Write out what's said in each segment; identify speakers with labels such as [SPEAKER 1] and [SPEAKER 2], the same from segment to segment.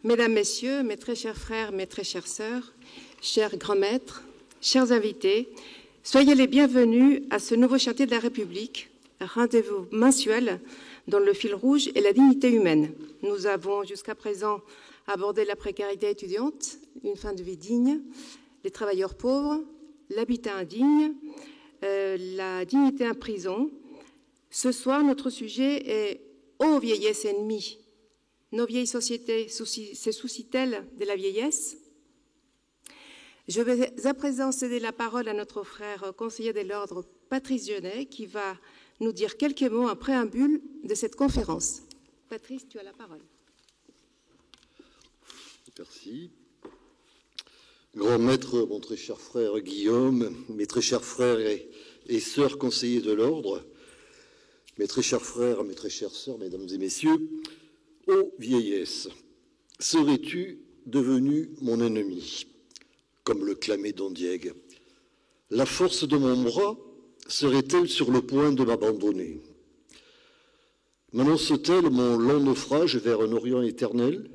[SPEAKER 1] Mesdames, Messieurs, mes très chers frères, mes très chères sœurs, chers grands maîtres, chers invités, soyez les bienvenus à ce nouveau chantier de la République, un rendez-vous mensuel dont le fil rouge est la dignité humaine. Nous avons jusqu'à présent abordé la précarité étudiante, une fin de vie digne, les travailleurs pauvres, l'habitat indigne, la dignité en prison. Ce soir, notre sujet est « Ô vieillesse ennemie ». Nos vieilles sociétés se soucient-elles de la vieillesse? Je vais à présent céder la parole à notre frère conseiller de l'ordre Patrice Genet qui va nous dire quelques mots en préambule de cette conférence. Patrice, tu as la parole.
[SPEAKER 2] Merci. Grand maître, mon très cher frère Guillaume, mes très chers frères et sœurs conseillers de l'ordre, mes très chers frères, mes très chères sœurs, mesdames et messieurs, ô vieillesse, serais-tu devenu mon ennemi, comme le clamait Don Diego? La force de mon bras serait-elle sur le point de m'abandonner? M'annonce-t-elle mon long naufrage vers un Orient éternel?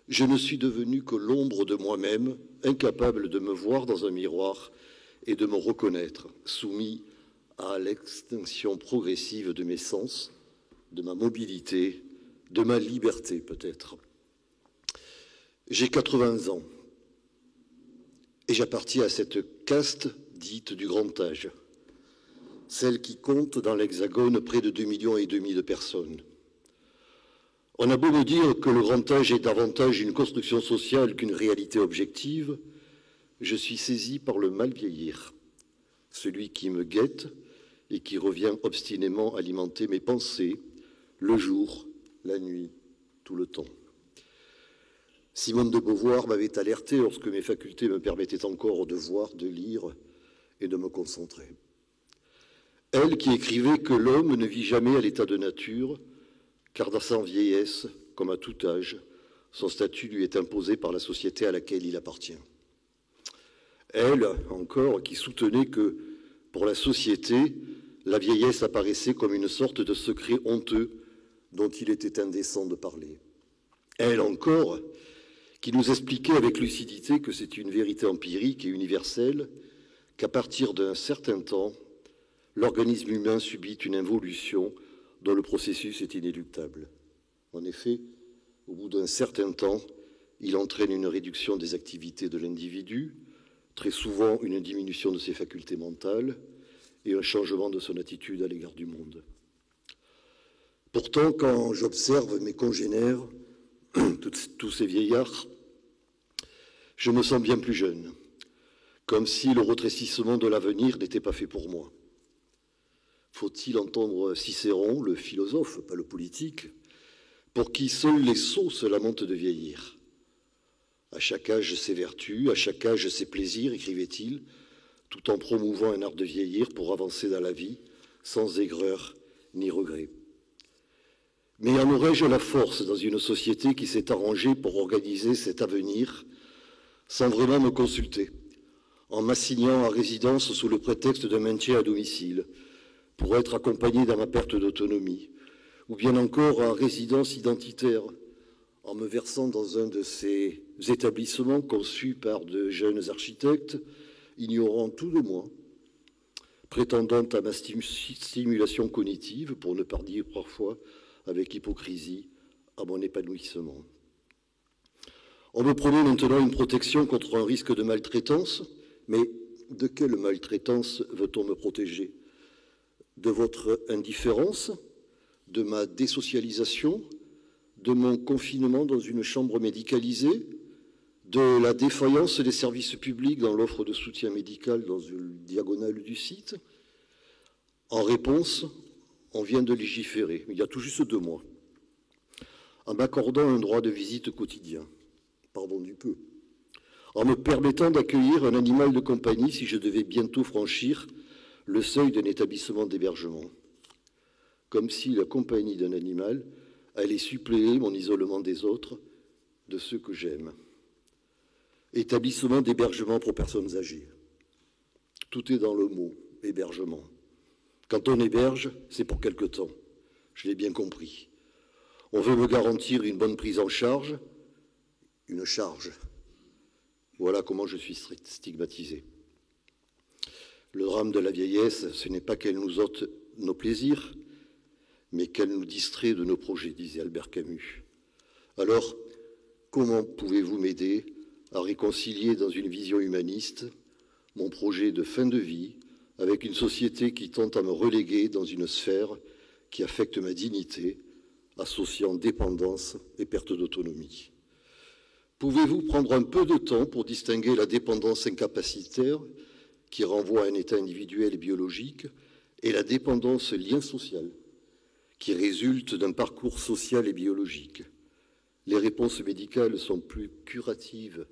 [SPEAKER 2] Je ne suis devenu que l'ombre de moi-même, incapable de me voir dans un miroir et de me reconnaître, soumis à l'extinction progressive de mes sens, de ma mobilité, de ma liberté peut-être. J'ai 80 ans et j'appartiens à cette caste dite du grand âge, celle qui compte dans l'Hexagone près de 2,5 millions de personnes. On a beau me dire que le grand âge est davantage une construction sociale qu'une réalité objective, je suis saisi par le mal vieillir, celui qui me guette et qui revient obstinément alimenter mes pensées, le jour, la nuit, tout le temps. Simone de Beauvoir m'avait alerté lorsque mes facultés me permettaient encore de voir, de lire et de me concentrer. Elle qui écrivait que l'homme ne vit jamais à l'état de nature, car dans sa vieillesse, comme à tout âge, son statut lui est imposé par la société à laquelle il appartient. Elle, encore, qui soutenait que, pour la société, la vieillesse apparaissait comme une sorte de secret honteux dont il était indécent de parler. Elle, encore, qui nous expliquait avec lucidité que c'est une vérité empirique et universelle, qu'à partir d'un certain temps, l'organisme humain subit une involution dont le processus est inéluctable. En effet, au bout d'un certain temps, il entraîne une réduction des activités de l'individu, très souvent une diminution de ses facultés mentales et un changement de son attitude à l'égard du monde. Pourtant, quand j'observe mes congénères, tous ces vieillards, je me sens bien plus jeune, comme si le retrécissement de l'avenir n'était pas fait pour moi. Faut-il entendre Cicéron, le philosophe, pas le politique, pour qui seuls les sots se lamentent de vieillir? À chaque âge ses vertus, à chaque âge ses plaisirs, écrivait-il, tout en promouvant un art de vieillir pour avancer dans la vie, sans aigreur ni regret. Mais en aurais-je la force dans une société qui s'est arrangée pour organiser cet avenir sans vraiment me consulter, en m'assignant à résidence sous le prétexte d'un maintien à domicile, pour être accompagné dans ma perte d'autonomie, ou bien encore en résidence identitaire, en me versant dans un de ces établissements conçus par de jeunes architectes, ignorant tout de moi, prétendant à ma stimulation cognitive, pour ne pas dire parfois avec hypocrisie, à mon épanouissement. On me promet maintenant une protection contre un risque de maltraitance, mais de quelle maltraitance veut-on me protéger? De votre indifférence, de ma désocialisation, de mon confinement dans une chambre médicalisée, de la défaillance des services publics dans l'offre de soutien médical dans une diagonale du site? En réponse, on vient de légiférer, il y a tout juste 2 mois, en m'accordant un droit de visite quotidien, pardon du peu, en me permettant d'accueillir un animal de compagnie si je devais bientôt franchir le seuil d'un établissement d'hébergement, comme si la compagnie d'un animal allait suppléer mon isolement des autres, de ceux que j'aime. Établissement d'hébergement pour personnes âgées. Tout est dans le mot « hébergement ». Quand on héberge, c'est pour quelque temps. Je l'ai bien compris. On veut me garantir une bonne prise en charge, une charge. Voilà comment je suis stigmatisé. Le drame de la vieillesse, ce n'est pas qu'elle nous ôte nos plaisirs, mais qu'elle nous distrait de nos projets, disait Albert Camus. Alors, comment pouvez-vous m'aider à réconcilier dans une vision humaniste mon projet de fin de vie avec une société qui tente à me reléguer dans une sphère qui affecte ma dignité, associant dépendance et perte d'autonomie? Pouvez-vous prendre un peu de temps pour distinguer la dépendance incapacitaire, qui renvoie à un état individuel et biologique, et la dépendance lien social, qui résulte d'un parcours social et biologique? Les réponses médicales sont plus curatives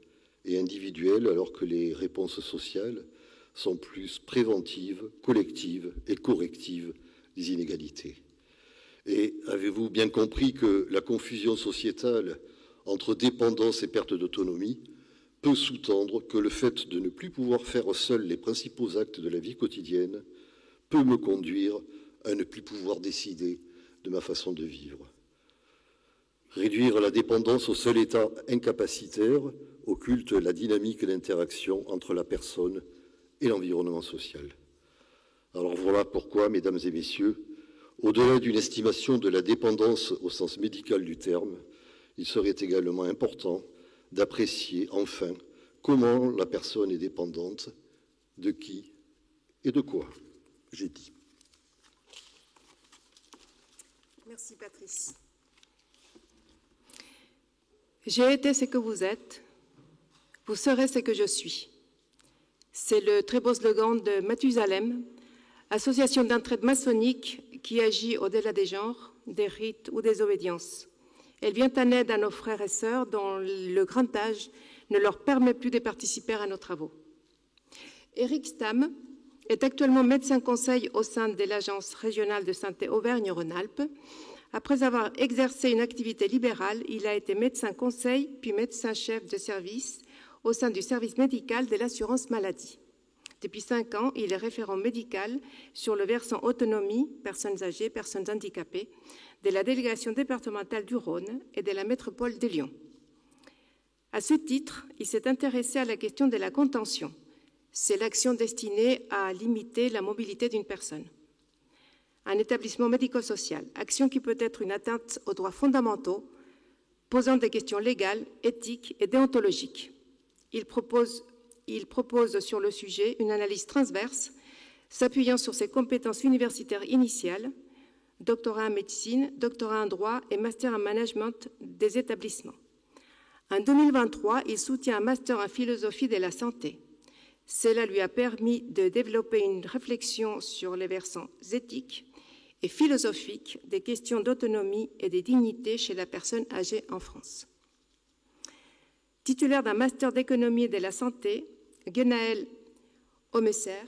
[SPEAKER 2] et individuelles, alors que les réponses sociales sont plus préventives, collectives et correctives des inégalités. Et avez-vous bien compris que la confusion sociétale entre dépendance et perte d'autonomie peut sous-tendre que le fait de ne plus pouvoir faire seul les principaux actes de la vie quotidienne peut me conduire à ne plus pouvoir décider de ma façon de vivre? Réduire la dépendance au seul état incapacitaire occulte la dynamique d'interaction entre la personne et l'environnement social. Alors voilà pourquoi, mesdames et messieurs, au-delà d'une estimation de la dépendance au sens médical du terme, il serait également important d'apprécier enfin comment la personne est dépendante, de qui et de quoi. J'ai dit.
[SPEAKER 1] Merci Patrice. J'ai été ce que vous êtes, vous serez ce que je suis. C'est le très beau slogan de Mathusalem, association d'entraide maçonnique qui agit au-delà des genres, des rites ou des obédiences. Elle vient en aide à nos frères et sœurs dont le grand âge ne leur permet plus de participer à nos travaux. Éric Stamm est actuellement médecin conseil au sein de l'Agence régionale de santé Auvergne-Rhône-Alpes. Après avoir exercé une activité libérale, il a été médecin conseil puis médecin chef de service au sein du service médical de l'assurance maladie. Depuis 5 ans, il est référent médical sur le versant autonomie, personnes âgées, personnes handicapées, de la délégation départementale du Rhône et de la métropole de Lyon. À ce titre, il s'est intéressé à la question de la contention. C'est l'action destinée à limiter la mobilité d'une personne. Un établissement médico-social, action qui peut être une atteinte aux droits fondamentaux, posant des questions légales, éthiques et déontologiques. Il propose sur le sujet une analyse transverse, s'appuyant sur ses compétences universitaires initiales, doctorat en médecine, doctorat en droit et master en management des établissements. En 2023, il soutient un master en philosophie de la santé. Cela lui a permis de développer une réflexion sur les versants éthiques et philosophiques des questions d'autonomie et de dignité chez la personne âgée en France. Titulaire d'un master d'économie de la santé, Guenaëlle Omesser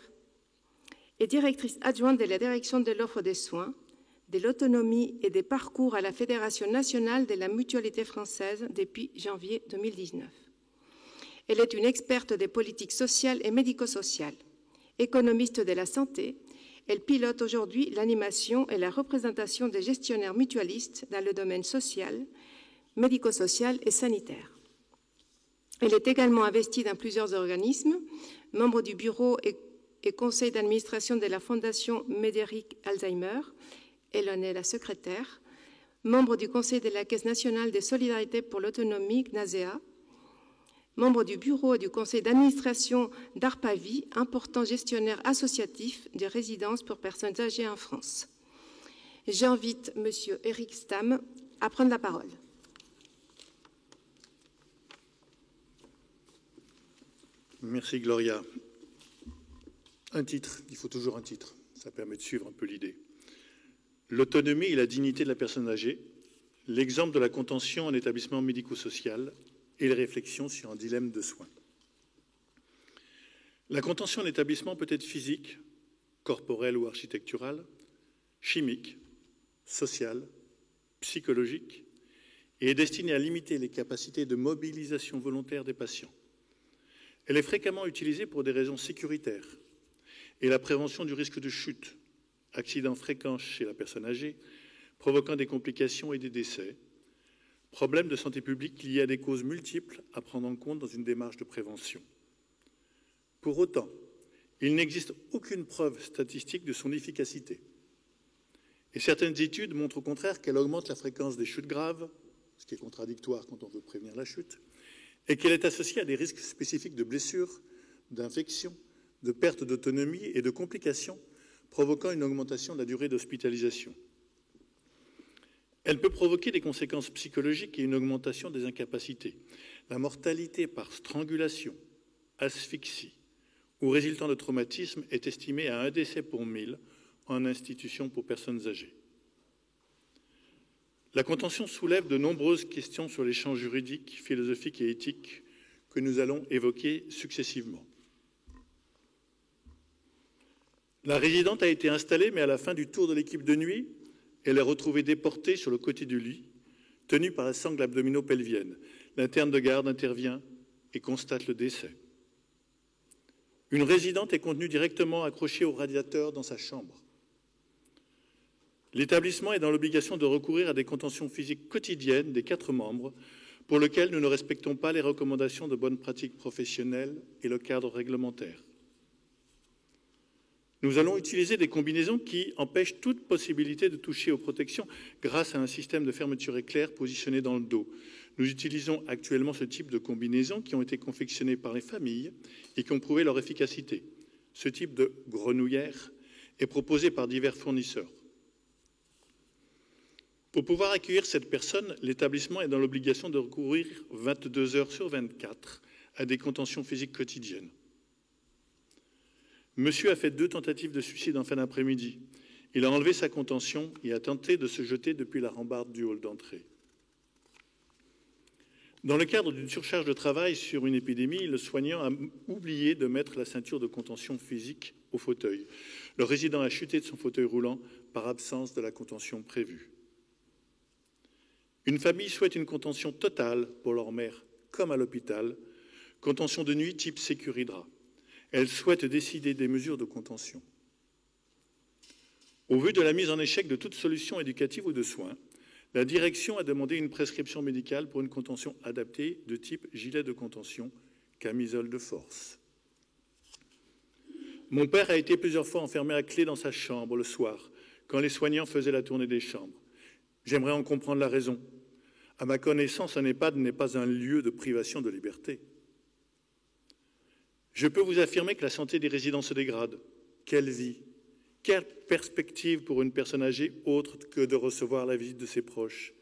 [SPEAKER 1] est directrice adjointe de la direction de l'offre des soins, de l'autonomie et des parcours à la Fédération nationale de la mutualité française depuis janvier 2019. Elle est une experte des politiques sociales et médico-sociales. Économiste de la santé, elle pilote aujourd'hui l'animation et la représentation des gestionnaires mutualistes dans le domaine social, médico-social et sanitaire. Elle est également investie dans plusieurs organismes, membre du bureau et conseil d'administration de la Fondation Médéric Alzheimer, elle en est la secrétaire, membre du conseil de la Caisse nationale de solidarité pour l'autonomie, CNASEA, membre du bureau et du conseil d'administration d'Arpavi, important gestionnaire associatif des résidences pour personnes âgées en France. J'invite M. Éric Stamm à prendre la parole.
[SPEAKER 3] Merci Gloria. Un titre, il faut toujours un titre, ça permet de suivre un peu l'idée. L'autonomie et la dignité de la personne âgée, l'exemple de la contention en établissement médico-social et les réflexions sur un dilemme de soins. La contention en établissement peut être physique, corporelle ou architecturale, chimique, sociale, psychologique et est destinée à limiter les capacités de mobilisation volontaire des patients. Elle est fréquemment utilisée pour des raisons sécuritaires et la prévention du risque de chute, accidents fréquents chez la personne âgée, provoquant des complications et des décès, Problème de santé publique lié à des causes multiples à prendre en compte dans une démarche de prévention. Pour autant, il n'existe aucune preuve statistique de son efficacité. Et certaines études montrent au contraire qu'elle augmente la fréquence des chutes graves, ce qui est contradictoire quand on veut prévenir la chute, et qu'elle est associée à des risques spécifiques de blessures, d'infections, de perte d'autonomie et de complications, provoquant une augmentation de la durée d'hospitalisation. Elle peut provoquer des conséquences psychologiques et une augmentation des incapacités. La mortalité par strangulation, asphyxie ou résultant de traumatisme est estimée à 1 décès pour 1000 en institution pour personnes âgées. La contention soulève de nombreuses questions sur les champs juridiques, philosophiques et éthiques que nous allons évoquer successivement. La résidente a été installée, mais à la fin du tour de l'équipe de nuit, elle est retrouvée déportée sur le côté du lit, tenue par la sangle abdomino-pelvienne. L'interne de garde intervient et constate le décès. Une résidente est contenue directement accrochée au radiateur dans sa chambre. L'établissement est dans l'obligation de recourir à des contentions physiques quotidiennes des 4 membres, pour lesquels nous ne respectons pas les recommandations de bonnes pratiques professionnelles et le cadre réglementaire. Nous allons utiliser des combinaisons qui empêchent toute possibilité de toucher aux protections grâce à un système de fermeture éclair positionné dans le dos. Nous utilisons actuellement ce type de combinaisons qui ont été confectionnées par les familles et qui ont prouvé leur efficacité. Ce type de grenouillère est proposé par divers fournisseurs. Pour pouvoir accueillir cette personne, l'établissement est dans l'obligation de recourir 22 heures sur 24 à des contentions physiques quotidiennes. Monsieur a fait 2 tentatives de suicide en fin d'après-midi. Il a enlevé sa contention et a tenté de se jeter depuis la rambarde du hall d'entrée. Dans le cadre d'une surcharge de travail sur une épidémie, le soignant a oublié de mettre la ceinture de contention physique au fauteuil. Le résident a chuté de son fauteuil roulant par absence de la contention prévue. Une famille souhaite une contention totale pour leur mère, comme à l'hôpital, contention de nuit type Sécuridra. Elle souhaite décider des mesures de contention. Au vu de la mise en échec de toute solution éducative ou de soins, la direction a demandé une prescription médicale pour une contention adaptée de type gilet de contention, camisole de force. Mon père a été plusieurs fois enfermé à clé dans sa chambre le soir, quand les soignants faisaient la tournée des chambres. J'aimerais en comprendre la raison. À ma connaissance, un EHPAD n'est pas un lieu de privation de liberté. Je peux vous affirmer que la santé des résidents se dégrade. Quelle vie, quelle perspective pour une personne âgée autre que de recevoir la visite de ses proches?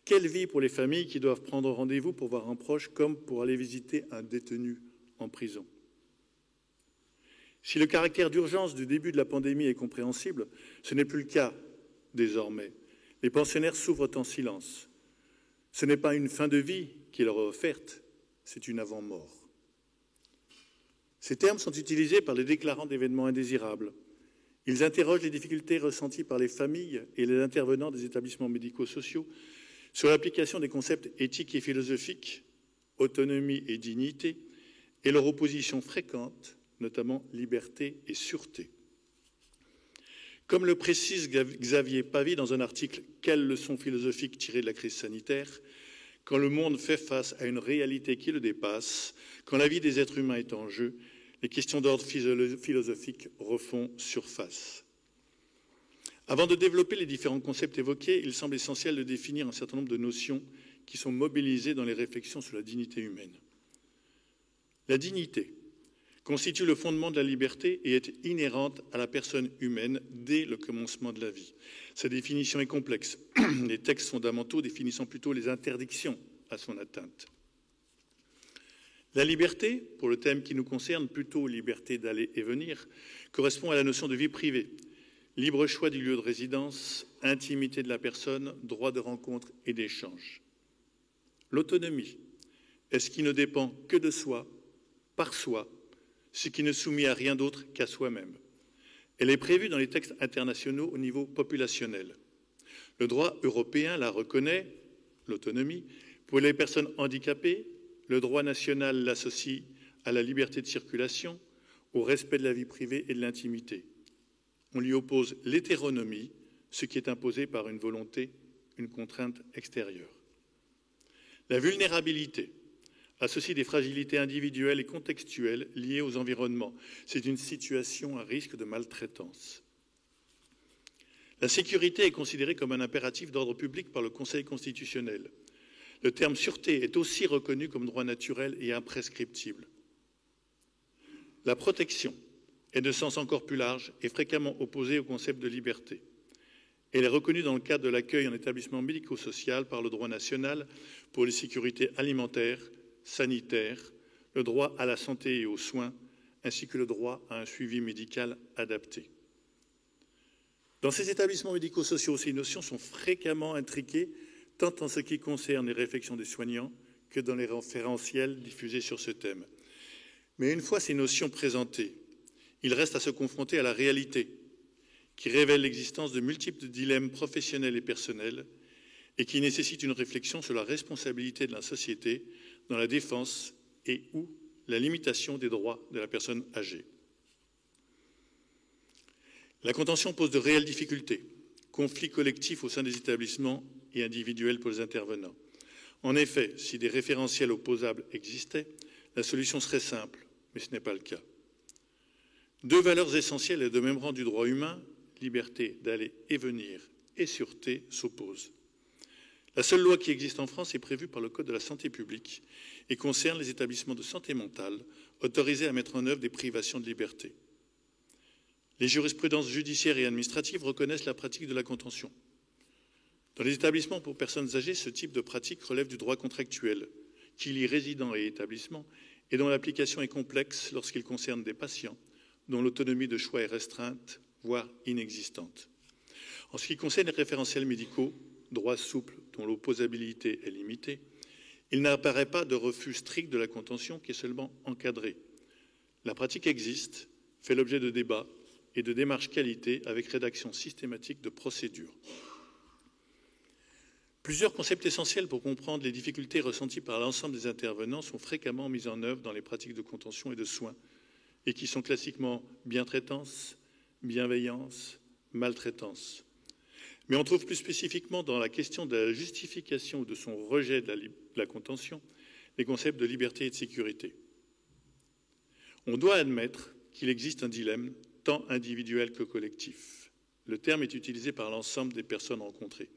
[SPEAKER 3] Quelle vie pour les familles qui doivent prendre rendez-vous pour voir un proche comme pour aller visiter un détenu en prison? Si le caractère d'urgence du début de la pandémie est compréhensible, ce n'est plus le cas désormais. Les pensionnaires s'ouvrent en silence. Ce n'est pas une fin de vie qui leur est offerte, c'est une avant-mort. Ces termes sont utilisés par les déclarants d'événements indésirables. Ils interrogent les difficultés ressenties par les familles et les intervenants des établissements médico-sociaux sur l'application des concepts éthiques et philosophiques, autonomie et dignité, et leur opposition fréquente, notamment liberté et sûreté. Comme le précise Xavier Pavie dans un article « Quelles leçons philosophiques tirées de la crise sanitaire ?» quand le monde fait face à une réalité qui le dépasse, quand la vie des êtres humains est en jeu, les questions d'ordre philosophique refont surface. Avant de développer les différents concepts évoqués, il semble essentiel de définir un certain nombre de notions qui sont mobilisées dans les réflexions sur la dignité humaine. La dignité constitue le fondement de la liberté et est inhérente à la personne humaine dès le commencement de la vie. Sa définition est complexe. Les textes fondamentaux définissant plutôt les interdictions à son atteinte. La liberté, pour le thème qui nous concerne, plutôt liberté d'aller et venir, correspond à la notion de vie privée. Libre choix du lieu de résidence, intimité de la personne, droit de rencontre et d'échange. L'autonomie est ce qui ne dépend que de soi, par soi, ce qui ne soumet à rien d'autre qu'à soi-même. Elle est prévue dans les textes internationaux au niveau populationnel. Le droit européen la reconnaît, l'autonomie, pour les personnes handicapées. Le droit national l'associe à la liberté de circulation, au respect de la vie privée et de l'intimité. On lui oppose l'hétéronomie, ce qui est imposé par une volonté, une contrainte extérieure. La vulnérabilité associe des fragilités individuelles et contextuelles liées aux environnements. C'est une situation à risque de maltraitance. La sécurité est considérée comme un impératif d'ordre public par le Conseil constitutionnel. Le terme sûreté est aussi reconnu comme droit naturel et imprescriptible. La protection est de sens encore plus large et fréquemment opposée au concept de liberté. Elle est reconnue dans le cadre de l'accueil en établissement médico-social par le droit national pour les sécurités alimentaires, sanitaires, le droit à la santé et aux soins, ainsi que le droit à un suivi médical adapté. Dans ces établissements médico-sociaux, ces notions sont fréquemment intriquées, tant en ce qui concerne les réflexions des soignants que dans les référentiels diffusés sur ce thème. Mais une fois ces notions présentées, il reste à se confronter à la réalité, qui révèle l'existence de multiples dilemmes professionnels et personnels et qui nécessite une réflexion sur la responsabilité de la société dans la défense et ou la limitation des droits de la personne âgée. La contention pose de réelles difficultés, conflits collectifs au sein des établissements et individuels pour les intervenants. En effet, si des référentiels opposables existaient, la solution serait simple, mais ce n'est pas le cas. Deux valeurs essentielles et de même rang du droit humain, liberté d'aller et venir et sûreté, s'opposent. La seule loi qui existe en France est prévue par le Code de la santé publique et concerne les établissements de santé mentale autorisés à mettre en œuvre des privations de liberté. Les jurisprudences judiciaires et administratives reconnaissent la pratique de la contention. Dans les établissements pour personnes âgées, ce type de pratique relève du droit contractuel, qui lie résidents et établissements, et dont l'application est complexe lorsqu'il concerne des patients dont l'autonomie de choix est restreinte, voire inexistante. En ce qui concerne les référentiels médicaux, droit souple dont l'opposabilité est limitée, il n'apparaît pas de refus strict de la contention qui est seulement encadré. La pratique existe, fait l'objet de débats et de démarches qualité avec rédaction systématique de procédures. Plusieurs concepts essentiels pour comprendre les difficultés ressenties par l'ensemble des intervenants sont fréquemment mis en œuvre dans les pratiques de contention et de soins, et qui sont classiquement bientraitance, bienveillance, maltraitance. Mais on trouve plus spécifiquement dans la question de la justification ou de son rejet de la contention les concepts de liberté et de sécurité. On doit admettre qu'il existe un dilemme tant individuel que collectif. Le terme est utilisé par l'ensemble des personnes rencontrées.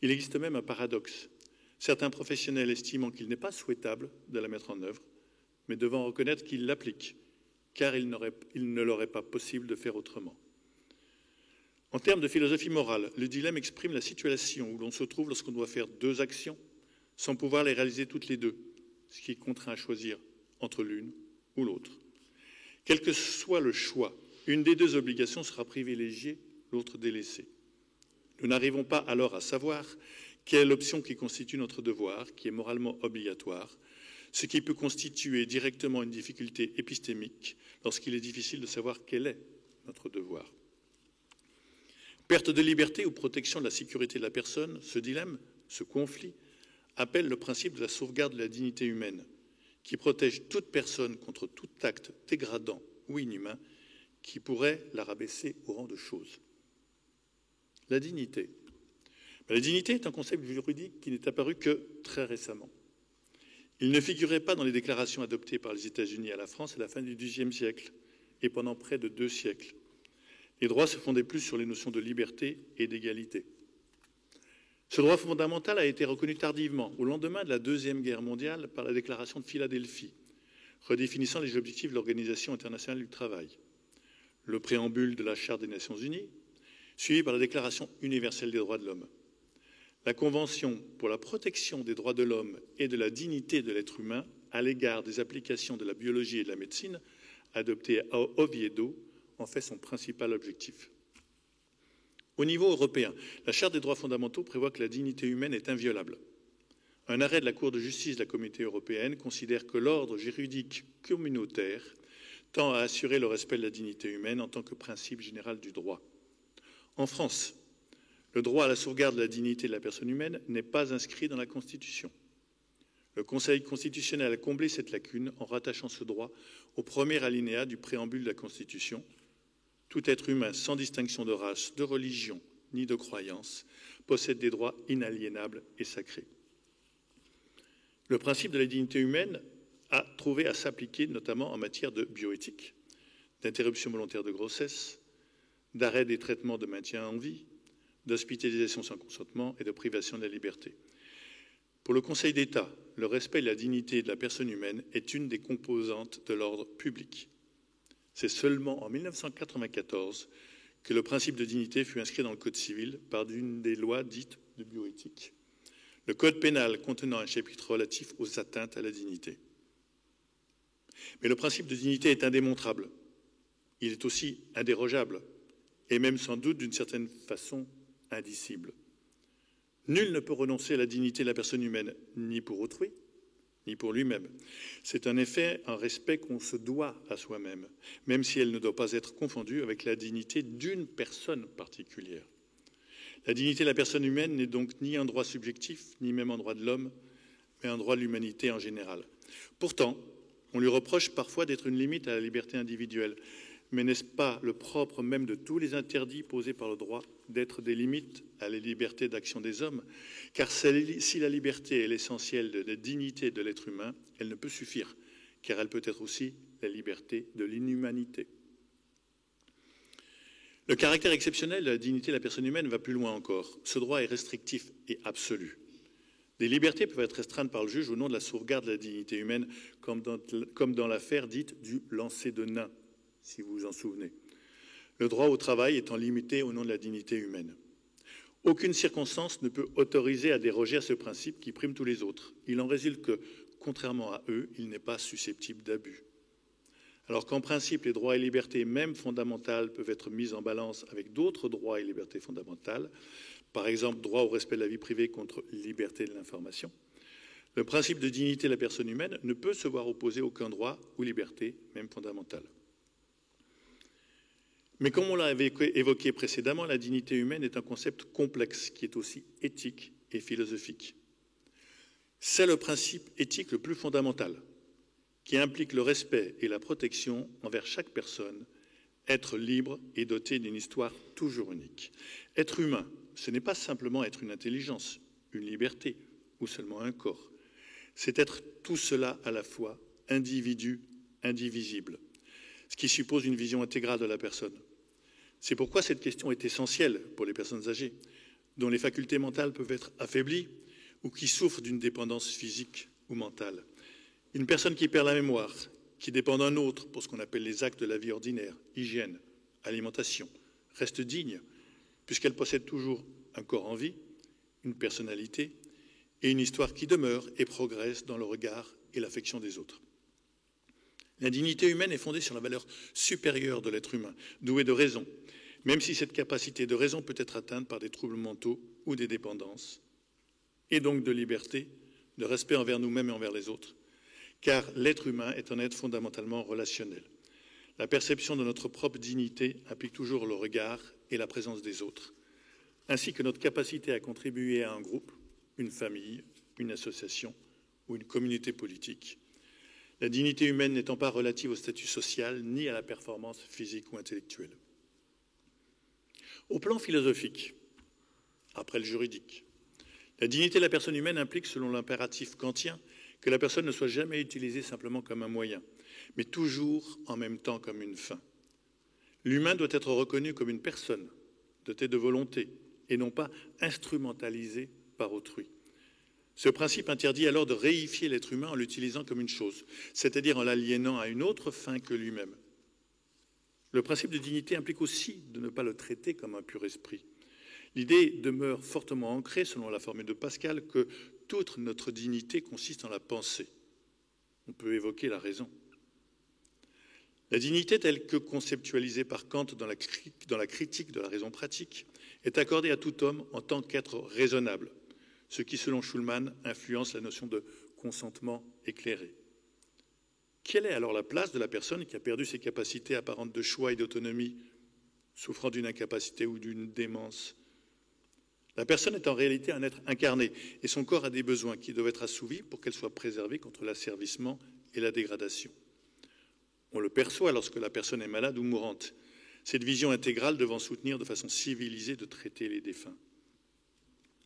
[SPEAKER 3] Il existe même un paradoxe. Certains professionnels estimant qu'il n'est pas souhaitable de la mettre en œuvre, mais devant reconnaître qu'ils l'appliquent, car il ne leur est pas possible de faire autrement. En termes de philosophie morale, le dilemme exprime la situation où l'on se trouve lorsqu'on doit faire deux actions sans pouvoir les réaliser toutes les deux, ce qui contraint à choisir entre l'une ou l'autre. Quel que soit le choix, une des deux obligations sera privilégiée, l'autre délaissée. Nous n'arrivons pas alors à savoir quelle est l'option qui constitue notre devoir, qui est moralement obligatoire, ce qui peut constituer directement une difficulté épistémique lorsqu'il est difficile de savoir quel est notre devoir. Perte de liberté ou protection de la sécurité de la personne, ce dilemme, ce conflit, appelle le principe de la sauvegarde de la dignité humaine, qui protège toute personne contre tout acte dégradant ou inhumain qui pourrait la rabaisser au rang de chose. La dignité. La dignité est un concept juridique qui n'est apparu que très récemment. Il ne figurait pas dans les déclarations adoptées par les États-Unis à la France à la fin du XVIIIe siècle et pendant près de 2 siècles. Les droits se fondaient plus sur les notions de liberté et d'égalité. Ce droit fondamental a été reconnu tardivement, au lendemain de la Deuxième Guerre mondiale, par la déclaration de Philadelphie, redéfinissant les objectifs de l'Organisation internationale du travail, le préambule de la Charte des Nations unies, suivi par la Déclaration universelle des droits de l'homme. La Convention pour la protection des droits de l'homme et de la dignité de l'être humain à l'égard des applications de la biologie et de la médecine, adoptée à Oviedo, en fait son principal objectif. Au niveau européen, la Charte des droits fondamentaux prévoit que la dignité humaine est inviolable. Un arrêt de la Cour de justice de la Communauté européenne considère que l'ordre juridique communautaire tend à assurer le respect de la dignité humaine en tant que principe général du droit. En France, le droit à la sauvegarde de la dignité de la personne humaine n'est pas inscrit dans la Constitution. Le Conseil constitutionnel a comblé cette lacune en rattachant ce droit au premier alinéa du préambule de la Constitution. Tout être humain, sans distinction de race, de religion ni de croyance, possède des droits inaliénables et sacrés. Le principe de la dignité humaine a trouvé à s'appliquer notamment en matière de bioéthique, d'interruption volontaire de grossesse, d'arrêt des traitements de maintien en vie, d'hospitalisation sans consentement et de privation de la liberté. Pour le Conseil d'État, le respect de la dignité de la personne humaine est une des composantes de l'ordre public. C'est seulement en 1994 que le principe de dignité fut inscrit dans le Code civil par une des lois dites de bioéthique, le Code pénal contenant un chapitre relatif aux atteintes à la dignité. Mais le principe de dignité est indémontrable. Il est aussi indérogeable et même sans doute d'une certaine façon indicible. Nul ne peut renoncer à la dignité de la personne humaine, ni pour autrui, ni pour lui-même. C'est en effet un respect qu'on se doit à soi-même, même si elle ne doit pas être confondue avec la dignité d'une personne particulière. La dignité de la personne humaine n'est donc ni un droit subjectif, ni même un droit de l'homme, mais un droit de l'humanité en général. Pourtant, on lui reproche parfois d'être une limite à la liberté individuelle. Mais n'est-ce pas le propre même de tous les interdits posés par le droit d'être des limites à la liberté d'action des hommes? Car si la liberté est l'essentiel de la dignité de l'être humain, elle ne peut suffire, car elle peut être aussi la liberté de l'inhumanité. Le caractère exceptionnel de la dignité de la personne humaine va plus loin encore. Ce droit est restrictif et absolu. Des libertés peuvent être restreintes par le juge au nom de la sauvegarde de la dignité humaine, comme dans l'affaire dite du lancer de nains, si vous vous en souvenez. Le droit au travail étant limité au nom de la dignité humaine. Aucune circonstance ne peut autoriser à déroger à ce principe qui prime tous les autres. Il en résulte que, contrairement à eux, il n'est pas susceptible d'abus. Alors qu'en principe, les droits et libertés, même fondamentales, peuvent être mis en balance avec d'autres droits et libertés fondamentales, par exemple, droit au respect de la vie privée contre liberté de l'information, le principe de dignité de la personne humaine ne peut se voir opposer aucun droit ou liberté, même fondamentale. Mais comme on l'a évoqué précédemment, la dignité humaine est un concept complexe qui est aussi éthique et philosophique. C'est le principe éthique le plus fondamental, qui implique le respect et la protection envers chaque personne, être libre et doté d'une histoire toujours unique. Être humain, ce n'est pas simplement être une intelligence, une liberté ou seulement un corps. C'est être tout cela à la fois, individu, indivisible, ce qui suppose une vision intégrale de la personne. C'est pourquoi cette question est essentielle pour les personnes âgées, dont les facultés mentales peuvent être affaiblies ou qui souffrent d'une dépendance physique ou mentale. Une personne qui perd la mémoire, qui dépend d'un autre pour ce qu'on appelle les actes de la vie ordinaire, hygiène, alimentation, reste digne, puisqu'elle possède toujours un corps en vie, une personnalité et une histoire qui demeure et progresse dans le regard et l'affection des autres. La dignité humaine est fondée sur la valeur supérieure de l'être humain, doué de raison, même si cette capacité de raison peut être atteinte par des troubles mentaux ou des dépendances, et donc de liberté, de respect envers nous-mêmes et envers les autres, car l'être humain est un être fondamentalement relationnel. La perception de notre propre dignité implique toujours le regard et la présence des autres, ainsi que notre capacité à contribuer à un groupe, une famille, une association ou une communauté politique. La dignité humaine n'étant pas relative au statut social ni à la performance physique ou intellectuelle. Au plan philosophique, après le juridique, la dignité de la personne humaine implique, selon l'impératif kantien, que la personne ne soit jamais utilisée simplement comme un moyen, mais toujours en même temps comme une fin. L'humain doit être reconnu comme une personne, dotée de volonté, et non pas instrumentalisé par autrui. Ce principe interdit alors de réifier l'être humain en l'utilisant comme une chose, c'est-à-dire en l'aliénant à une autre fin que lui-même. Le principe de dignité implique aussi de ne pas le traiter comme un pur esprit. L'idée demeure fortement ancrée, selon la formule de Pascal, que toute notre dignité consiste en la pensée. On peut évoquer la raison. La dignité telle que conceptualisée par Kant dans la critique de la raison pratique est accordée à tout homme en tant qu'être raisonnable, ce qui, selon Schulman, influence la notion de consentement éclairé. Quelle est alors la place de la personne qui a perdu ses capacités apparentes de choix et d'autonomie, souffrant d'une incapacité ou d'une démence? La personne est en réalité un être incarné, et son corps a des besoins qui doivent être assouvis pour qu'elle soit préservée contre l'asservissement et la dégradation. On le perçoit lorsque la personne est malade ou mourante, cette vision intégrale devant soutenir de façon civilisée de traiter les défunts.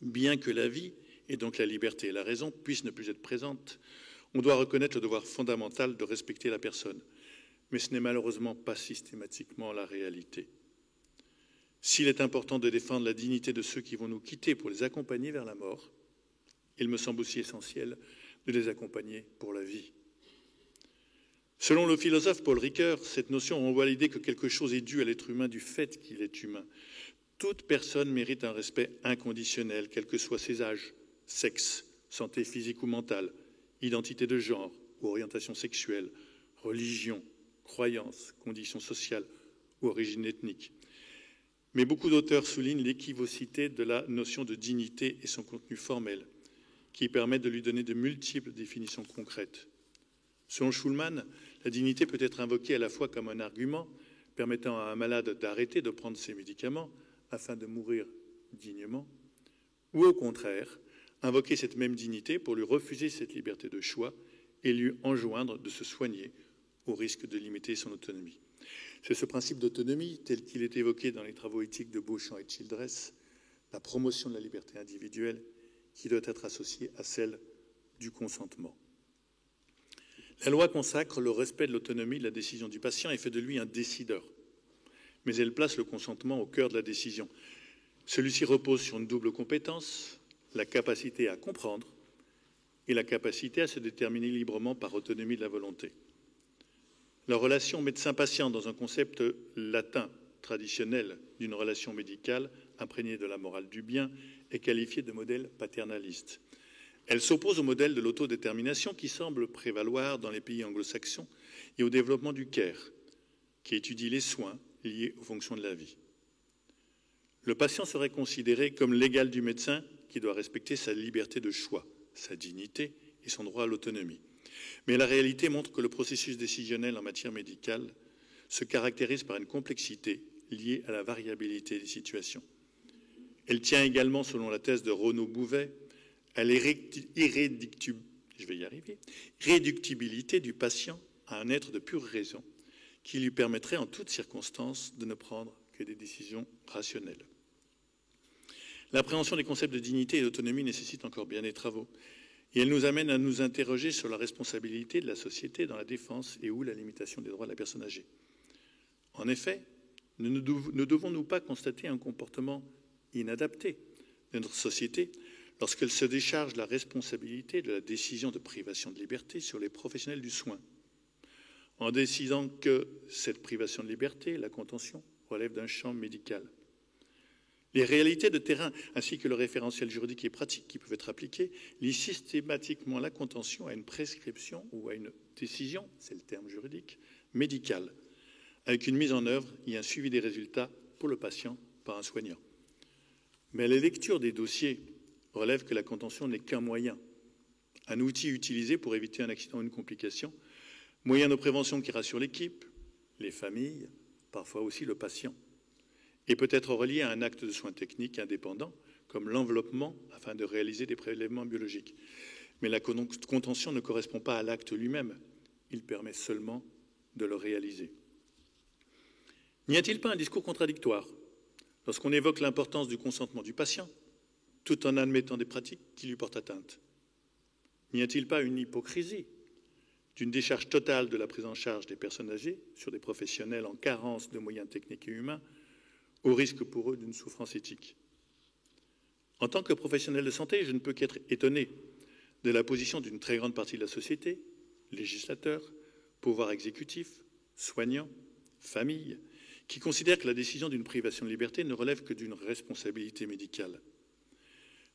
[SPEAKER 3] Bien que la vie et donc la liberté et la raison, puissent ne plus être présentes, on doit reconnaître le devoir fondamental de respecter la personne. Mais ce n'est malheureusement pas systématiquement la réalité. S'il est important de défendre la dignité de ceux qui vont nous quitter pour les accompagner vers la mort, il me semble aussi essentiel de les accompagner pour la vie. Selon le philosophe Paul Ricoeur, cette notion renvoie à l'idée que quelque chose est dû à l'être humain du fait qu'il est humain. Toute personne mérite un respect inconditionnel, quels que soient ses âges, sexe, santé physique ou mentale, identité de genre ou orientation sexuelle, religion, croyance, conditions sociales ou origine ethnique. Mais beaucoup d'auteurs soulignent l'équivocité de la notion de dignité et son contenu formel, qui permet de lui donner de multiples définitions concrètes. Selon Schulman, la dignité peut être invoquée à la fois comme un argument permettant à un malade d'arrêter de prendre ses médicaments afin de mourir dignement, ou au contraire, invoquer cette même dignité pour lui refuser cette liberté de choix et lui enjoindre de se soigner au risque de limiter son autonomie. C'est ce principe d'autonomie, tel qu'il est évoqué dans les travaux éthiques de Beauchamp et de Childress, la promotion de la liberté individuelle, qui doit être associée à celle du consentement. La loi consacre le respect de l'autonomie de la décision du patient et fait de lui un décideur. Mais elle place le consentement au cœur de la décision. Celui-ci repose sur une double compétence, la capacité à comprendre et la capacité à se déterminer librement par autonomie de la volonté. La relation médecin-patient dans un concept latin traditionnel d'une relation médicale imprégnée de la morale du bien est qualifiée de modèle paternaliste. Elle s'oppose au modèle de l'autodétermination qui semble prévaloir dans les pays anglo-saxons et au développement du care, qui étudie les soins liés aux fonctions de la vie. Le patient serait considéré comme l'égal du médecin qui doit respecter sa liberté de choix, sa dignité et son droit à l'autonomie. Mais la réalité montre que le processus décisionnel en matière médicale se caractérise par une complexité liée à la variabilité des situations. Elle tient également, selon la thèse de Renaud Bouvet, à l'irréductibilité du patient à un être de pure raison qui lui permettrait en toutes circonstances de ne prendre que des décisions rationnelles. L'appréhension des concepts de dignité et d'autonomie nécessite encore bien des travaux. Et elle nous amène à nous interroger sur la responsabilité de la société dans la défense et ou la limitation des droits de la personne âgée. En effet, ne devons-nous pas constater un comportement inadapté de notre société lorsqu'elle se décharge la responsabilité de la décision de privation de liberté sur les professionnels du soin, en décidant que cette privation de liberté, la contention, relève d'un champ médical. Les réalités de terrain, ainsi que le référentiel juridique et pratique qui peuvent être appliqués, lient systématiquement la contention à une prescription ou à une décision, c'est le terme juridique, médicale, avec une mise en œuvre et un suivi des résultats pour le patient par un soignant. Mais la lecture des dossiers relève que la contention n'est qu'un moyen, un outil utilisé pour éviter un accident ou une complication, moyen de prévention qui rassure l'équipe, les familles, parfois aussi le patient, et peut être relié à un acte de soins techniques indépendant, comme l'enveloppement afin de réaliser des prélèvements biologiques. Mais la contention ne correspond pas à l'acte lui-même, il permet seulement de le réaliser. N'y a-t-il pas un discours contradictoire lorsqu'on évoque l'importance du consentement du patient, tout en admettant des pratiques qui lui portent atteinte? N'y a-t-il pas une hypocrisie d'une décharge totale de la prise en charge des personnes âgées sur des professionnels en carence de moyens techniques et humains, au risque pour eux d'une souffrance éthique? En tant que professionnel de santé, je ne peux qu'être étonné de la position d'une très grande partie de la société, législateurs, pouvoir exécutif, soignants, familles, qui considèrent que la décision d'une privation de liberté ne relève que d'une responsabilité médicale.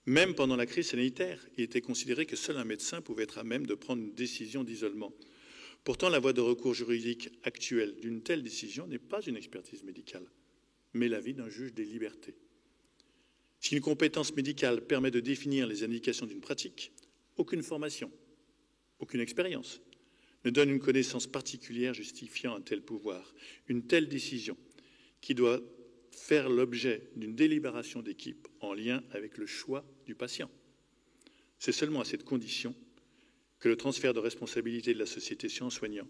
[SPEAKER 3] Même pendant la crise sanitaire, il était considéré que seul un médecin pouvait être à même de prendre une décision d'isolement. Pourtant, la voie de recours juridique actuelle d'une telle décision n'est pas une expertise médicale, mais l'avis d'un juge des libertés. Si une compétence médicale permet de définir les indications d'une pratique, aucune formation, aucune expérience ne donne une connaissance particulière justifiant un tel pouvoir, une telle décision qui doit faire l'objet d'une délibération d'équipe en lien avec le choix du patient. C'est seulement à cette condition que le transfert de responsabilité de la société sur un soignant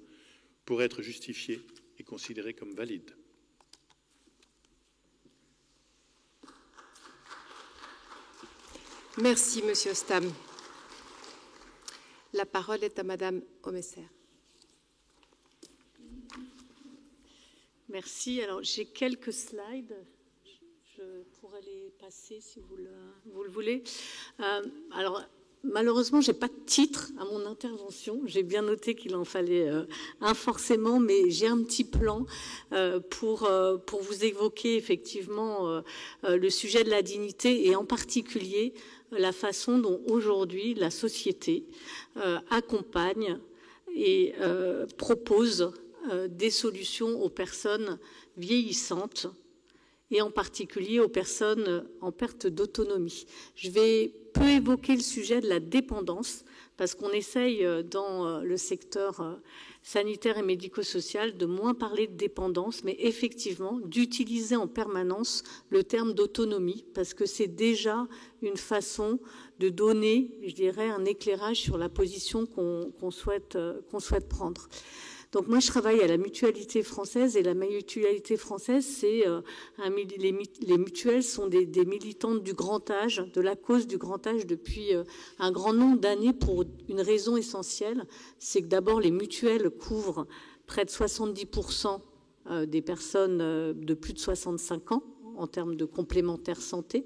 [SPEAKER 3] pourrait être justifié et considéré comme valide.
[SPEAKER 1] Merci, Monsieur Stam. La parole est à Madame Omesser.
[SPEAKER 4] Merci. Alors, j'ai quelques slides. Je pourrais les passer si vous le voulez. Alors, malheureusement, je n'ai pas de titre à mon intervention. J'ai bien noté qu'il en fallait un forcément, mais j'ai un petit plan pour vous évoquer effectivement le sujet de la dignité et en particulier la façon dont aujourd'hui la société accompagne et propose des solutions aux personnes vieillissantes et en particulier aux personnes en perte d'autonomie. Je vais peu évoquer le sujet de la dépendance parce qu'on essaye dans le secteur sanitaire et médico-social de moins parler de dépendance, mais effectivement d'utiliser en permanence le terme d'autonomie parce que c'est déjà une façon de donner, je dirais, un éclairage sur la position qu'on souhaite prendre. Donc moi, je travaille à la Mutualité française et la Mutualité française, c'est les mutuelles sont des militantes du grand âge, de la cause du grand âge depuis un grand nombre d'années pour une raison essentielle, c'est que d'abord les mutuelles couvrent près de 70% des personnes de plus de 65 ans en termes de complémentaire santé.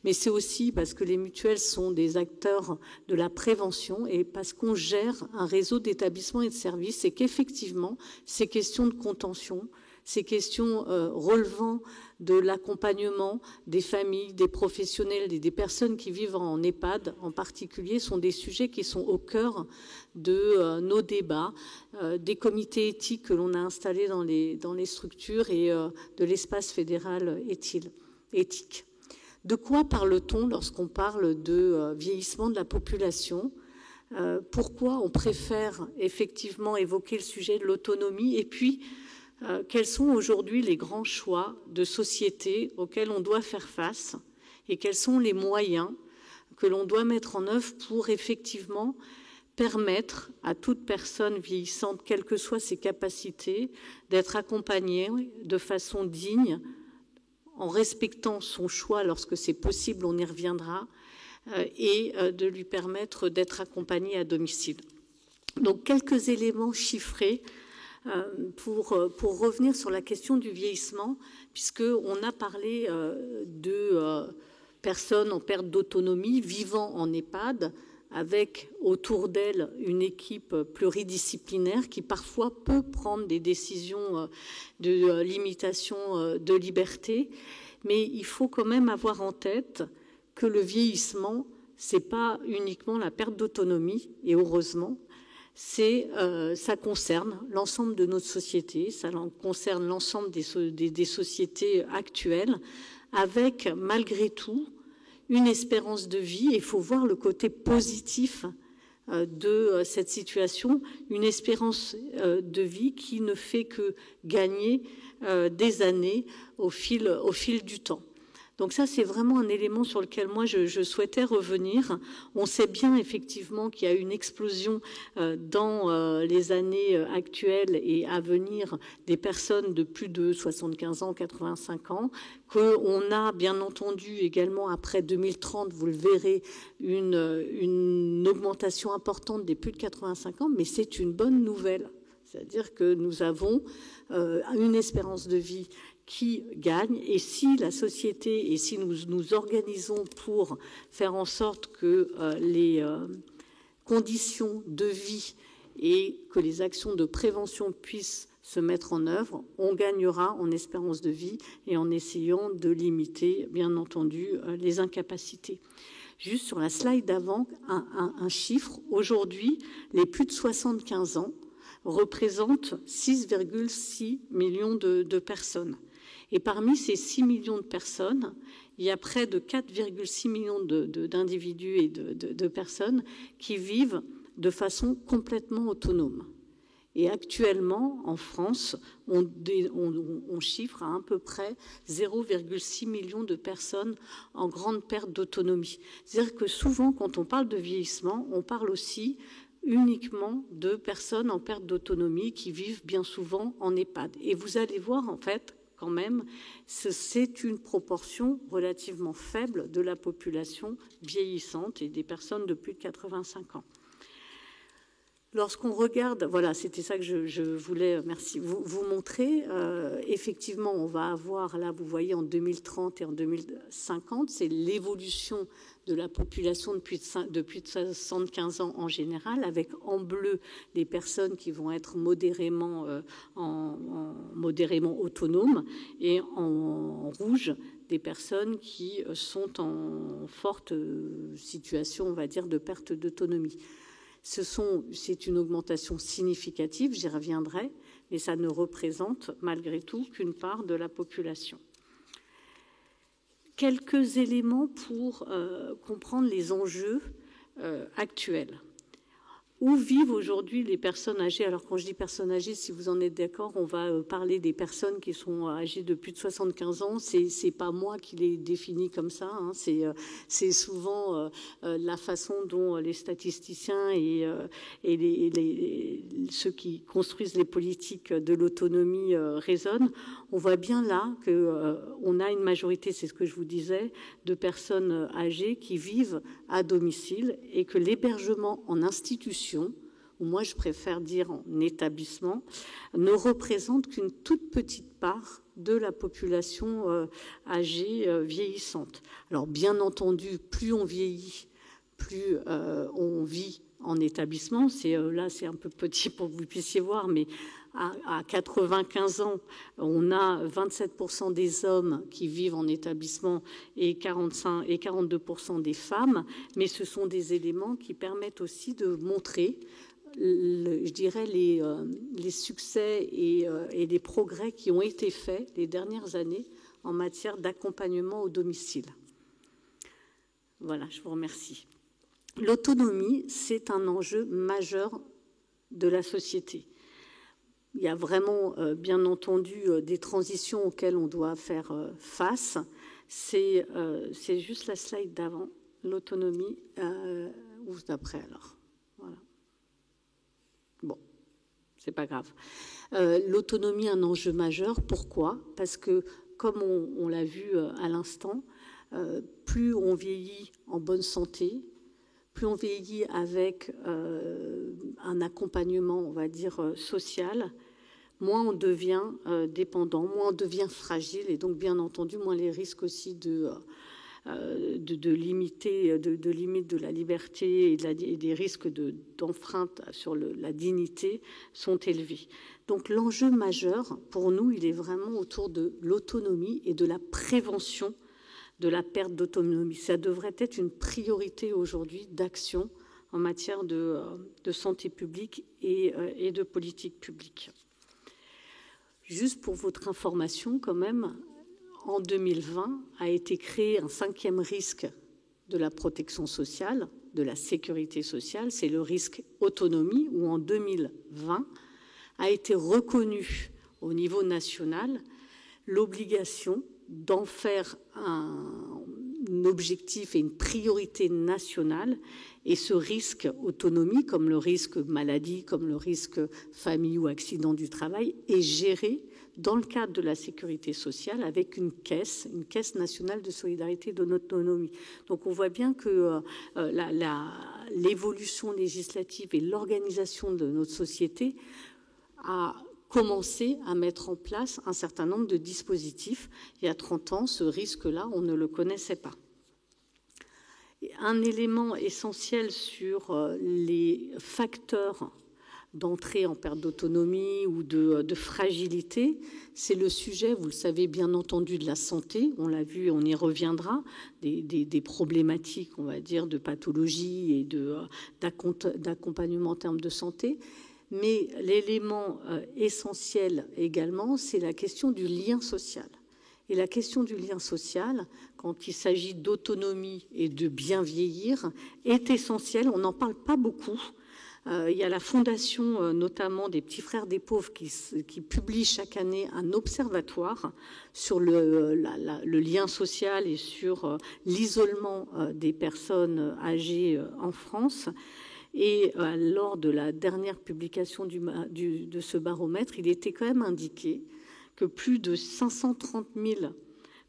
[SPEAKER 4] Mais c'est aussi parce que les mutuelles sont des acteurs de la prévention et parce qu'on gère un réseau d'établissements et de services et qu'effectivement, ces questions de contention, ces questions relevant de l'accompagnement des familles, des professionnels et des personnes qui vivent en EHPAD en particulier sont des sujets qui sont au cœur de nos débats, des comités éthiques que l'on a installés dans les structures et de l'espace fédéral éthique. De quoi parle-t-on lorsqu'on parle de vieillissement de la population ? Pourquoi on préfère effectivement évoquer le sujet de l'autonomie ? Et puis, quels sont aujourd'hui les grands choix de société auxquels on doit faire face ? Et quels sont les moyens que l'on doit mettre en œuvre pour effectivement permettre à toute personne vieillissante, quelles que soient ses capacités, d'être accompagnée de façon digne, en respectant son choix lorsque c'est possible, on y reviendra, et de lui permettre d'être accompagné à domicile. Donc quelques éléments chiffrés pour revenir sur la question du vieillissement, puisqu'on a parlé de personnes en perte d'autonomie vivant en EHPAD, avec autour d'elle une équipe pluridisciplinaire qui parfois peut prendre des décisions de limitation de liberté. Mais il faut quand même avoir en tête que le vieillissement, ce n'est pas uniquement la perte d'autonomie, et heureusement, ça concerne l'ensemble de notre société, ça concerne l'ensemble des sociétés actuelles, avec malgré tout une espérance de vie, et il faut voir le côté positif de cette situation, une espérance de vie qui ne fait que gagner des années au fil du temps. Donc ça, c'est vraiment un élément sur lequel moi je souhaitais revenir. On sait bien effectivement qu'il y a une explosion dans les années actuelles et à venir des personnes de plus de 75 ans, 85 ans, qu'on a bien entendu également après 2030, vous le verrez, une augmentation importante des plus de 85 ans, mais c'est une bonne nouvelle. C'est-à-dire que nous avons une espérance de vie qui gagne, et si la société et si nous nous organisons pour faire en sorte que les conditions de vie et que les actions de prévention puissent se mettre en œuvre, on gagnera en espérance de vie et en essayant de limiter, bien entendu, les incapacités. Juste sur la slide d'avant, un chiffre. Aujourd'hui, les plus de 75 ans représentent 6,6 millions de personnes. Et parmi ces 6 millions de personnes, il y a près de 4,6 millions d'individus et de personnes qui vivent de façon complètement autonome. Et actuellement, en France, on chiffre à peu près 0,6 millions de personnes en grande perte d'autonomie. C'est-à-dire que souvent, quand on parle de vieillissement, on parle aussi uniquement de personnes en perte d'autonomie qui vivent bien souvent en EHPAD. Et vous allez voir, en fait, quand même, c'est une proportion relativement faible de la population vieillissante et des personnes de plus de 85 ans. Lorsqu'on regarde, voilà, c'était ça que je voulais, merci, vous montrer. Effectivement, on va avoir, là, vous voyez, en 2030 et en 2050, c'est l'évolution de la population depuis de 75 ans en général, avec en bleu les personnes qui vont être modérément autonomes, et en rouge des personnes qui sont en forte situation, on va dire, de perte d'autonomie. C'est une augmentation significative, j'y reviendrai, mais ça ne représente malgré tout qu'une part de la population. Quelques éléments pour comprendre les enjeux actuels. Où vivent aujourd'hui les personnes âgées? Alors quand je dis personnes âgées, si vous en êtes d'accord, on va parler des personnes qui sont âgées de plus de 75 ans. C'est pas moi qui les définis comme ça, hein. C'est souvent la façon dont les statisticiens et ceux qui construisent les politiques de l'autonomie raisonnent. On voit bien là qu'on a une majorité, c'est ce que je vous disais, de personnes âgées qui vivent à domicile et que l'hébergement en institution, ou moi je préfère dire en établissement, ne représente qu'une toute petite part de la population âgée vieillissante. Alors bien entendu, plus on vieillit, plus on vit en établissement. Là, c'est un peu petit pour que vous puissiez voir, mais à 95 ans, on a 27% des hommes qui vivent en établissement et 42% des femmes, mais ce sont des éléments qui permettent aussi de montrer, je dirais, les succès et les progrès qui ont été faits les dernières années en matière d'accompagnement au domicile. Voilà, je vous remercie. L'autonomie, c'est un enjeu majeur de la société. Il y a vraiment, bien entendu, des transitions auxquelles on doit faire face. C'est juste la slide d'avant, l'autonomie, ou d'après alors. Voilà. Bon, c'est pas grave. L'autonomie, un enjeu majeur. Pourquoi? Parce que, comme on l'a vu à l'instant, plus on vieillit en bonne santé, plus on vieillit avec un accompagnement, on va dire, social, moins on devient dépendant, moins on devient fragile, et donc, bien entendu, moins les risques aussi de limite de la liberté et des risques d'empreinte sur la dignité sont élevés. Donc l'enjeu majeur, pour nous, il est vraiment autour de l'autonomie et de la prévention de la perte d'autonomie. Ça devrait être une priorité aujourd'hui d'action en matière de santé publique et de politique publique. Juste pour votre information, quand même, en 2020 a été créé un 5e risque de la protection sociale, de la sécurité sociale, c'est le risque autonomie, où en 2020 a été reconnu au niveau national l'obligation d'en faire un objectif et une priorité nationale. Et ce risque autonomie, comme le risque maladie, comme le risque famille ou accident du travail, est géré dans le cadre de la sécurité sociale avec une caisse nationale de solidarité de l'autonomie. Donc on voit bien que l'évolution législative et l'organisation de notre société a commencé à mettre en place un certain nombre de dispositifs. Il y a 30 ans, ce risque-là, on ne le connaissait pas. Un élément essentiel sur les facteurs d'entrée en perte d'autonomie ou de fragilité, c'est le sujet, vous le savez bien entendu, de la santé. On l'a vu, on y reviendra, des problématiques, on va dire, de pathologie et d'accompagnement en termes de santé. Mais l'élément essentiel également, c'est la question du lien social. Et la question du lien social, quand il s'agit d'autonomie et de bien vieillir, est essentielle. On n'en parle pas beaucoup. Il y a la fondation, notamment des Petits Frères des Pauvres, qui publie chaque année un observatoire sur le lien social et sur l'isolement des personnes âgées en France. Et lors de la dernière publication de ce baromètre, il était quand même indiqué que plus de 530 000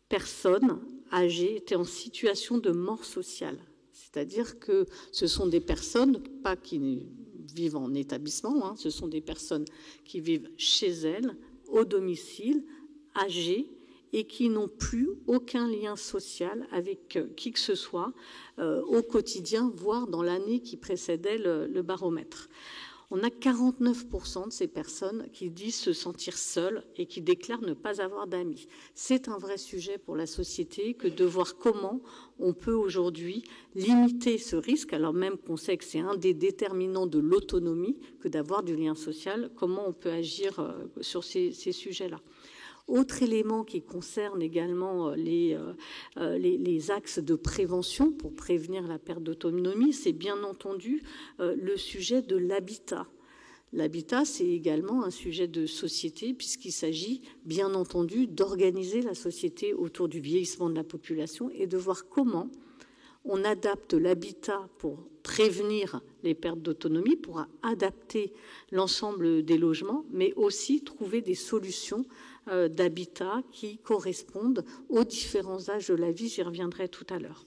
[SPEAKER 4] personnes âgées étaient en situation de mort sociale. C'est-à-dire que ce sont des personnes, pas qui vivent en établissement, hein, ce sont des personnes qui vivent chez elles, au domicile, âgées, et qui n'ont plus aucun lien social avec qui que ce soit au quotidien, voire dans l'année qui précédait le baromètre. On a 49% de ces personnes qui disent se sentir seules et qui déclarent ne pas avoir d'amis. C'est un vrai sujet pour la société que de voir comment on peut aujourd'hui limiter ce risque, alors même qu'on sait que c'est un des déterminants de l'autonomie que d'avoir du lien social, comment on peut agir sur ces sujets-là. Autre élément qui concerne également les axes de prévention pour prévenir la perte d'autonomie, c'est bien entendu le sujet de l'habitat. L'habitat, c'est également un sujet de société puisqu'il s'agit bien entendu d'organiser la société autour du vieillissement de la population et de voir comment on adapte l'habitat pour prévenir les pertes d'autonomie, pour adapter l'ensemble des logements, mais aussi trouver des solutions d'habitat qui correspondent aux différents âges de la vie. J'y reviendrai tout à l'heure.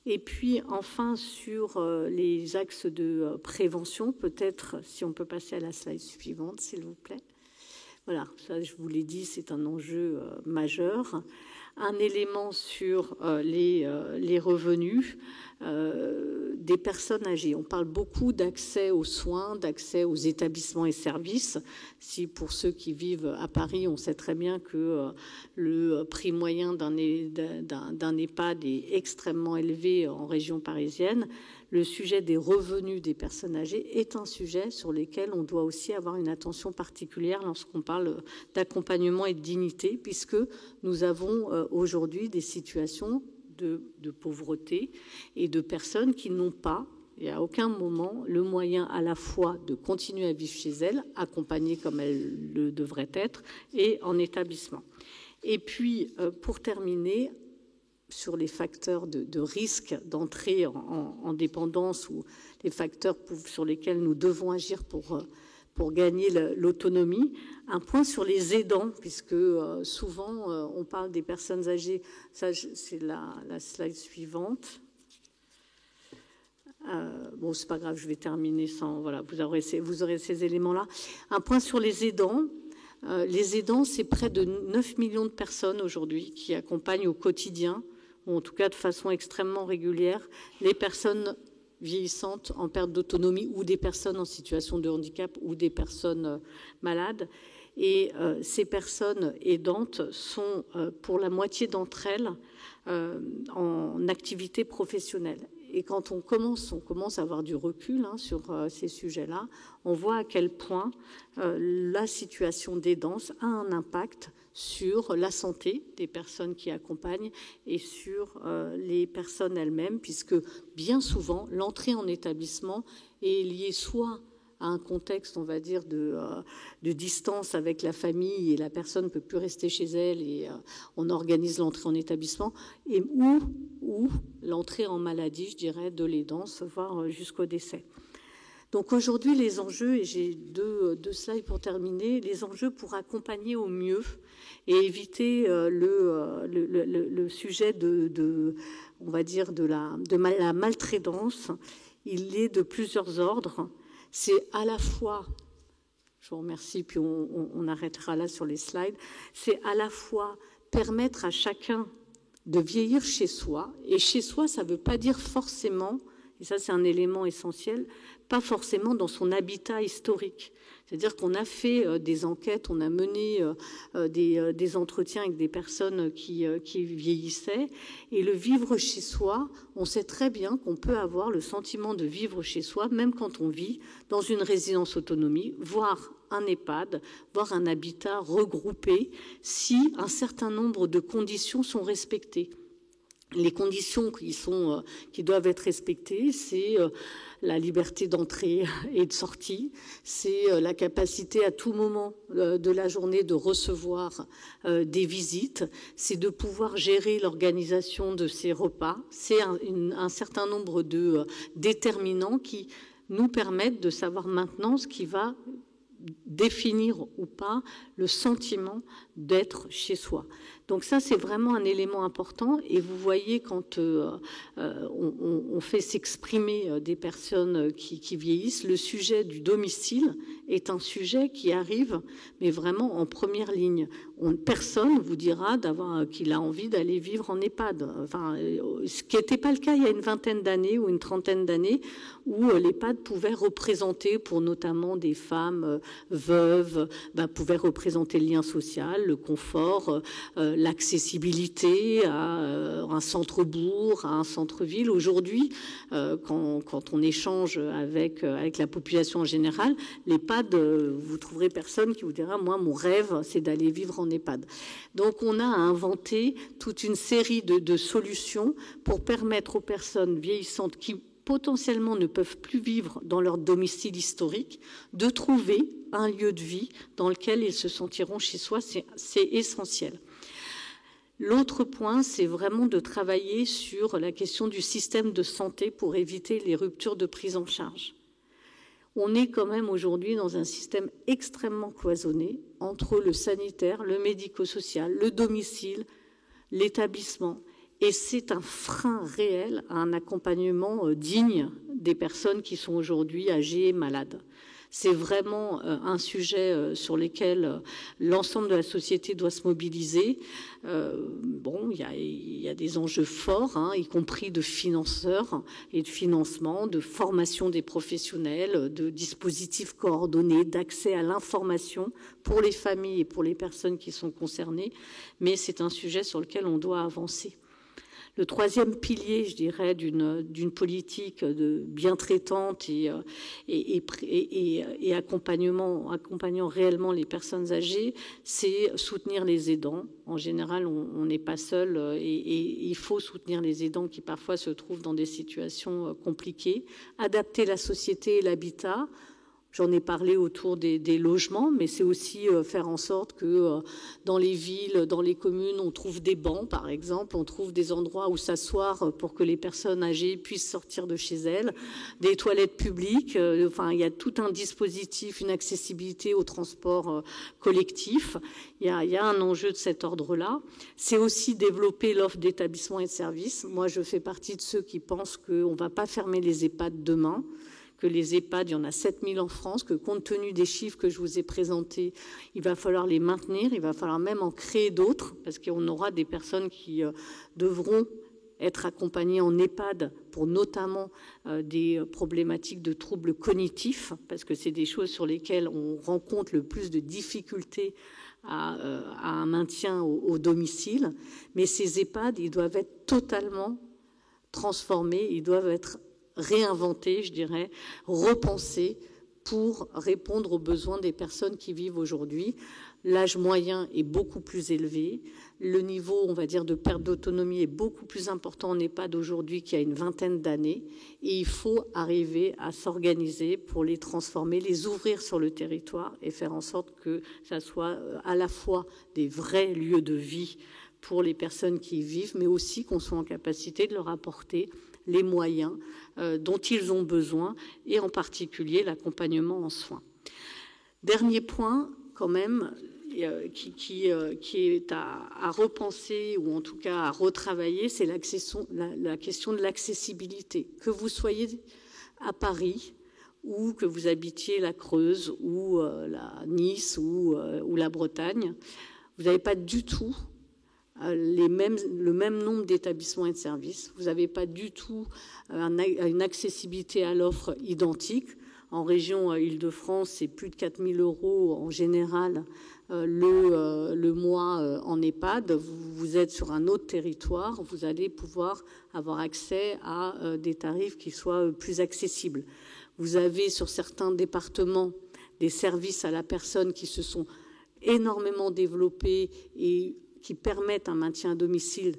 [SPEAKER 4] Et puis enfin sur les axes de prévention, peut-être si on peut passer à la slide suivante, s'il vous plaît. Voilà, ça je vous l'ai dit, c'est un enjeu majeur. Un élément sur les revenus des personnes âgées. On parle beaucoup d'accès aux soins, d'accès aux établissements et services. Si pour ceux qui vivent à Paris, on sait très bien que le prix moyen d'un EHPAD est extrêmement élevé en région parisienne, le sujet des revenus des personnes âgées est un sujet sur lequel on doit aussi avoir une attention particulière lorsqu'on parle d'accompagnement et de dignité, puisque nous avons aujourd'hui des situations de pauvreté et de personnes qui n'ont pas, et à aucun moment, le moyen à la fois de continuer à vivre chez elles, accompagnées comme elles le devraient être, et en établissement. Et puis, pour terminer, sur les facteurs de risque d'entrée en dépendance ou les facteurs sur lesquels nous devons agir pour gagner l'autonomie. Un point sur les aidants, puisque souvent on parle des personnes âgées. Ça, c'est la slide suivante. Bon, c'est pas grave, je vais terminer sans. Voilà, vous aurez ces éléments-là. Un point sur les aidants. Les aidants, c'est près de 9 millions de personnes aujourd'hui qui accompagnent au quotidien, ou en tout cas de façon extrêmement régulière, les personnes vieillissantes en perte d'autonomie ou des personnes en situation de handicap ou des personnes malades. Et ces personnes aidantes sont, pour la moitié d'entre elles, en activité professionnelle. Et quand on commence à avoir du recul sur ces sujets-là, on voit à quel point la situation d'aidance a un impact sur la santé des personnes qui accompagnent et sur les personnes elles-mêmes, puisque bien souvent, l'entrée en établissement est liée soit à un contexte, on va dire, de distance avec la famille et la personne ne peut plus rester chez elle et on organise l'entrée en établissement, et ou l'entrée en maladie, je dirais, de l'aidance, voire jusqu'au décès. Donc aujourd'hui, les enjeux, et j'ai deux slides pour terminer, les enjeux pour accompagner au mieux et éviter le sujet on va dire, de la maltraitance, il est de plusieurs ordres. C'est à la fois, je vous remercie, puis on arrêtera là sur les slides, c'est à la fois permettre à chacun de vieillir chez soi, et chez soi, ça ne veut pas dire forcément, et ça c'est un élément essentiel, pas forcément dans son habitat historique. C'est-à-dire qu'on a fait des enquêtes, on a mené des entretiens avec des personnes qui vieillissaient. Et le vivre chez soi, on sait très bien qu'on peut avoir le sentiment de vivre chez soi, même quand on vit dans une résidence autonomie, voire un EHPAD, voire un habitat regroupé, si un certain nombre de conditions sont respectées. Les conditions qui doivent être respectées, c'est la liberté d'entrée et de sortie, c'est la capacité à tout moment de la journée de recevoir des visites, c'est de pouvoir gérer l'organisation de ses repas, c'est un certain nombre de déterminants qui nous permettent de savoir maintenant ce qui va définir ou pas le sentiment d'être chez soi. Donc ça, c'est vraiment un élément important. Et vous voyez, quand on fait s'exprimer des personnes qui vieillissent, le sujet du domicile est un sujet qui arrive, mais vraiment en première ligne. Personne vous dira qu'il a envie d'aller vivre en EHPAD. Enfin, ce qui n'était pas le cas il y a une vingtaine d'années ou une trentaine d'années, où l'EHPAD pouvait représenter, pour notamment des femmes veuves, pouvait représenter le lien social, le confort, l'accessibilité à un centre-bourg, à un centre-ville. Aujourd'hui, quand on échange avec la population en général, l'EHPAD, vous trouverez personne qui vous dira « moi, mon rêve, c'est d'aller vivre en EHPAD ». Donc, on a inventé toute une série de solutions pour permettre aux personnes vieillissantes qui potentiellement ne peuvent plus vivre dans leur domicile historique, de trouver un lieu de vie dans lequel ils se sentiront chez soi. C'est essentiel. L'autre point, c'est vraiment de travailler sur la question du système de santé pour éviter les ruptures de prise en charge. On est quand même aujourd'hui dans un système extrêmement cloisonné entre le sanitaire, le médico-social, le domicile, l'établissement. Et c'est un frein réel à un accompagnement digne des personnes qui sont aujourd'hui âgées et malades. C'est vraiment un sujet sur lequel l'ensemble de la société doit se mobiliser. Il y a des enjeux forts, y compris de financeurs et de financement, de formation des professionnels, de dispositifs coordonnés, d'accès à l'information pour les familles et pour les personnes qui sont concernées. Mais c'est un sujet sur lequel on doit avancer. Le troisième pilier, je dirais, d'une politique bien traitante et accompagnant réellement les personnes âgées, c'est soutenir les aidants. En général, on n'est pas seul et il faut soutenir les aidants qui parfois se trouvent dans des situations compliquées. Adapter la société et l'habitat. J'en ai parlé autour des logements, mais c'est aussi faire en sorte que dans les villes, dans les communes, on trouve des bancs, par exemple, on trouve des endroits où s'asseoir pour que les personnes âgées puissent sortir de chez elles, des toilettes publiques. Il y a tout un dispositif, une accessibilité au transport collectif. Il y a un enjeu de cet ordre-là. C'est aussi développer l'offre d'établissements et de services. Moi, je fais partie de ceux qui pensent qu'on ne va pas fermer les EHPAD demain, que les EHPAD, il y en a 7000 en France, que compte tenu des chiffres que je vous ai présentés, il va falloir les maintenir, il va falloir même en créer d'autres, parce qu'on aura des personnes qui devront être accompagnées en EHPAD pour notamment des problématiques de troubles cognitifs, parce que c'est des choses sur lesquelles on rencontre le plus de difficultés à un maintien au domicile. Mais ces EHPAD, ils doivent être totalement transformés, ils doivent être réinventer, je dirais, repenser pour répondre aux besoins des personnes qui vivent aujourd'hui. L'âge moyen est beaucoup plus élevé. Le niveau, on va dire, de perte d'autonomie est beaucoup plus important en EHPAD aujourd'hui qu'il y a une vingtaine d'années. Et il faut arriver à s'organiser pour les transformer, les ouvrir sur le territoire et faire en sorte que ça soit à la fois des vrais lieux de vie pour les personnes qui y vivent, mais aussi qu'on soit en capacité de leur apporter les moyens dont ils ont besoin, et en particulier l'accompagnement en soins. Dernier point, quand même, qui est à repenser, ou en tout cas à retravailler, c'est la question de l'accessibilité. Que vous soyez à Paris, ou que vous habitiez la Creuse, ou Nice, ou la Bretagne, vous n'avez pas du tout le même nombre d'établissements et de services. Vous n'avez pas du tout une accessibilité à l'offre identique. En région Île-de-France, c'est plus de 4 000 € en général le mois en EHPAD. Vous êtes sur un autre territoire, vous allez pouvoir avoir accès à des tarifs qui soient plus accessibles. Vous avez sur certains départements des services à la personne qui se sont énormément développés et qui permettent un maintien à domicile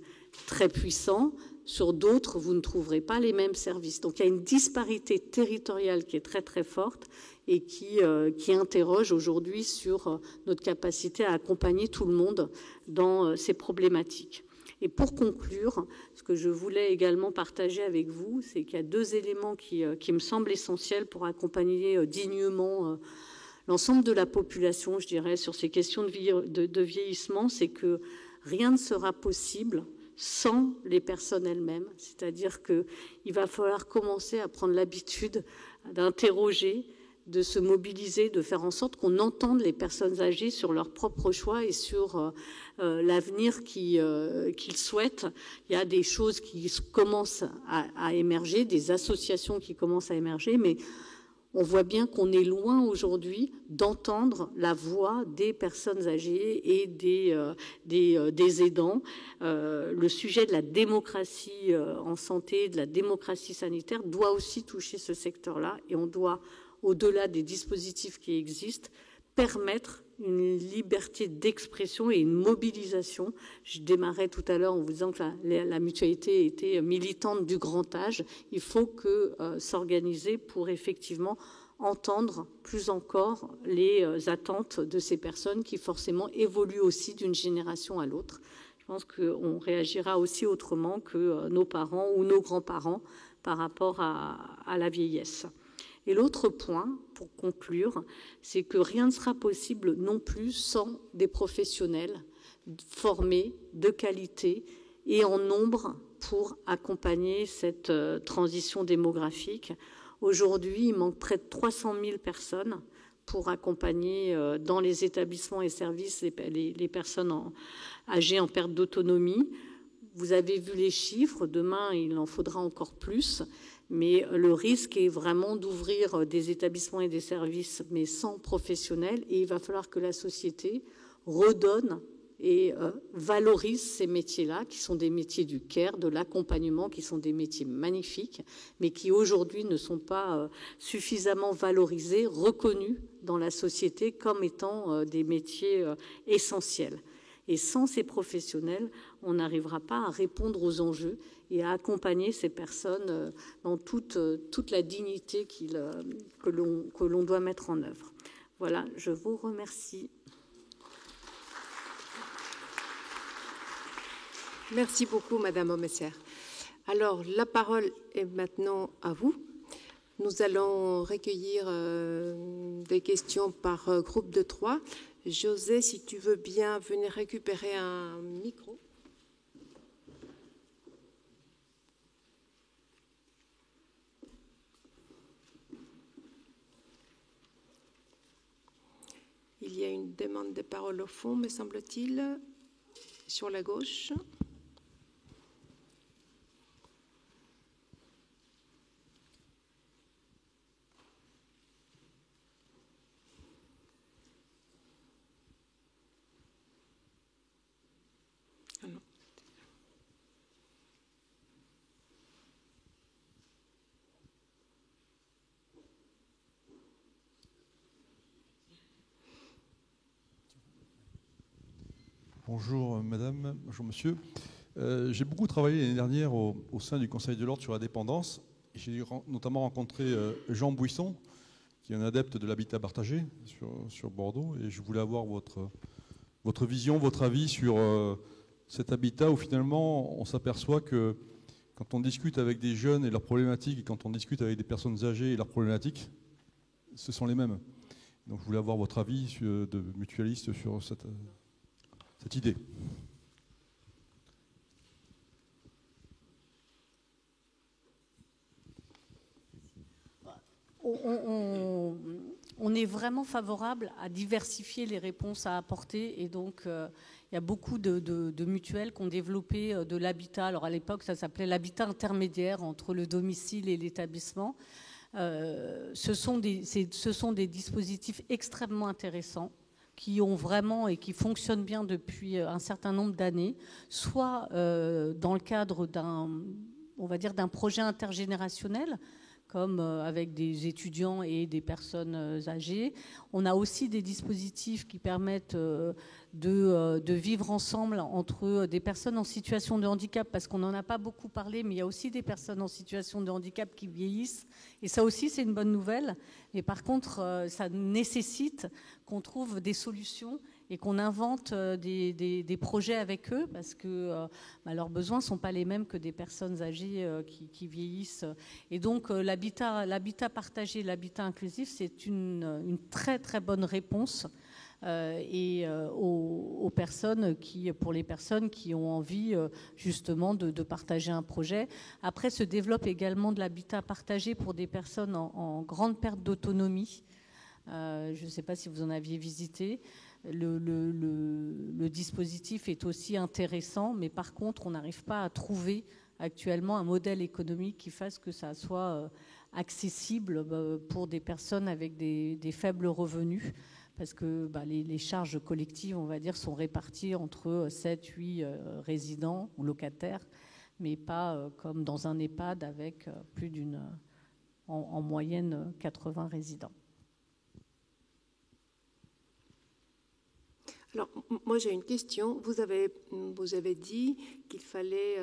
[SPEAKER 4] très puissant. Sur d'autres, vous ne trouverez pas les mêmes services. Donc il y a une disparité territoriale qui est très très forte et qui interroge aujourd'hui sur notre capacité à accompagner tout le monde dans ces problématiques. Et pour conclure, ce que je voulais également partager avec vous, c'est qu'il y a deux éléments qui me semblent essentiels pour accompagner dignement l'ensemble de la population, je dirais, sur ces questions de vieillissement, c'est que rien ne sera possible sans les personnes elles-mêmes. C'est-à-dire qu'il va falloir commencer à prendre l'habitude d'interroger, de se mobiliser, de faire en sorte qu'on entende les personnes âgées sur leurs propres choix et sur l'avenir qu'ils souhaitent. Il y a des choses qui commencent à émerger, des associations qui commencent à émerger, mais on voit bien qu'on est loin aujourd'hui d'entendre la voix des personnes âgées et des aidants. Le sujet de la démocratie en santé, de la démocratie sanitaire doit aussi toucher ce secteur-là, et on doit, au-delà des dispositifs qui existent, permettre une liberté d'expression et une mobilisation. Je démarrais tout à l'heure en vous disant que la mutualité était militante du grand âge. Il faut s'organiser pour effectivement entendre plus encore les attentes de ces personnes qui forcément évoluent aussi d'une génération à l'autre. Je pense qu'on réagira aussi autrement que nos parents ou nos grands-parents par rapport à la vieillesse. Et l'autre point, pour conclure, c'est que rien ne sera possible non plus sans des professionnels formés, de qualité et en nombre pour accompagner cette transition démographique. Aujourd'hui, il manque près de 300 000 personnes pour accompagner dans les établissements et services les personnes âgées en perte d'autonomie. Vous avez vu les chiffres, demain il en faudra encore plus. Mais le risque est vraiment d'ouvrir des établissements et des services, mais sans professionnels. Et il va falloir que la société redonne et valorise ces métiers-là, qui sont des métiers du care, de l'accompagnement, qui sont des métiers magnifiques, mais qui aujourd'hui ne sont pas suffisamment valorisés, reconnus dans la société comme étant des métiers essentiels. Et sans ces professionnels, on n'arrivera pas à répondre aux enjeux et à accompagner ces personnes dans toute la dignité que l'on doit mettre en œuvre. Voilà, je vous remercie.
[SPEAKER 1] Merci beaucoup, Madame Aumesser. Alors, la parole est maintenant à vous. Nous allons recueillir des questions par groupe de 3. José, si tu veux bien venir récupérer un micro. Il y a une demande de parole au fond, me semble-t-il, sur la gauche.
[SPEAKER 5] Bonjour madame, bonjour monsieur. J'ai beaucoup travaillé l'année dernière au sein du Conseil de l'Ordre sur la dépendance. J'ai notamment rencontré Jean Buisson, qui est un adepte de l'habitat partagé sur Bordeaux, et je voulais avoir votre vision, votre avis sur cet habitat où finalement on s'aperçoit que quand on discute avec des jeunes et leurs problématiques, et quand on discute avec des personnes âgées et leurs problématiques, ce sont les mêmes. Donc je voulais avoir votre avis de mutualiste sur cette idée.
[SPEAKER 4] On est vraiment favorable à diversifier les réponses à apporter, et donc il y a beaucoup de mutuelles qui ont développé de l'habitat. Alors à l'époque, ça s'appelait l'habitat intermédiaire entre le domicile et l'établissement. Ce sont des dispositifs extrêmement intéressants qui ont vraiment et qui fonctionnent bien depuis un certain nombre d'années, soit dans le cadre d'un projet intergénérationnel, comme avec des étudiants et des personnes âgées. On a aussi des dispositifs qui permettent de vivre ensemble entre des personnes en situation de handicap, parce qu'on n'en a pas beaucoup parlé, mais il y a aussi des personnes en situation de handicap qui vieillissent, et ça aussi c'est une bonne nouvelle. Mais par contre, ça nécessite qu'on trouve des solutions et qu'on invente des projets avec eux, parce que leurs besoins ne sont pas les mêmes que des personnes âgées qui vieillissent. Et donc l'habitat partagé, l'habitat inclusif, c'est une très très bonne réponse pour les personnes qui ont envie justement de partager un projet. Après, se développe également de l'habitat partagé pour des personnes en grande perte d'autonomie. Je ne sais pas si vous en aviez visité. Le dispositif est aussi intéressant, mais par contre, on n'arrive pas à trouver actuellement un modèle économique qui fasse que ça soit accessible pour des personnes avec des faibles revenus, parce que les charges collectives, on va dire, sont réparties entre 7-8 résidents ou locataires, mais pas comme dans un EHPAD avec en moyenne 80 résidents.
[SPEAKER 1] Alors, moi j'ai une question. Vous avez dit qu'il fallait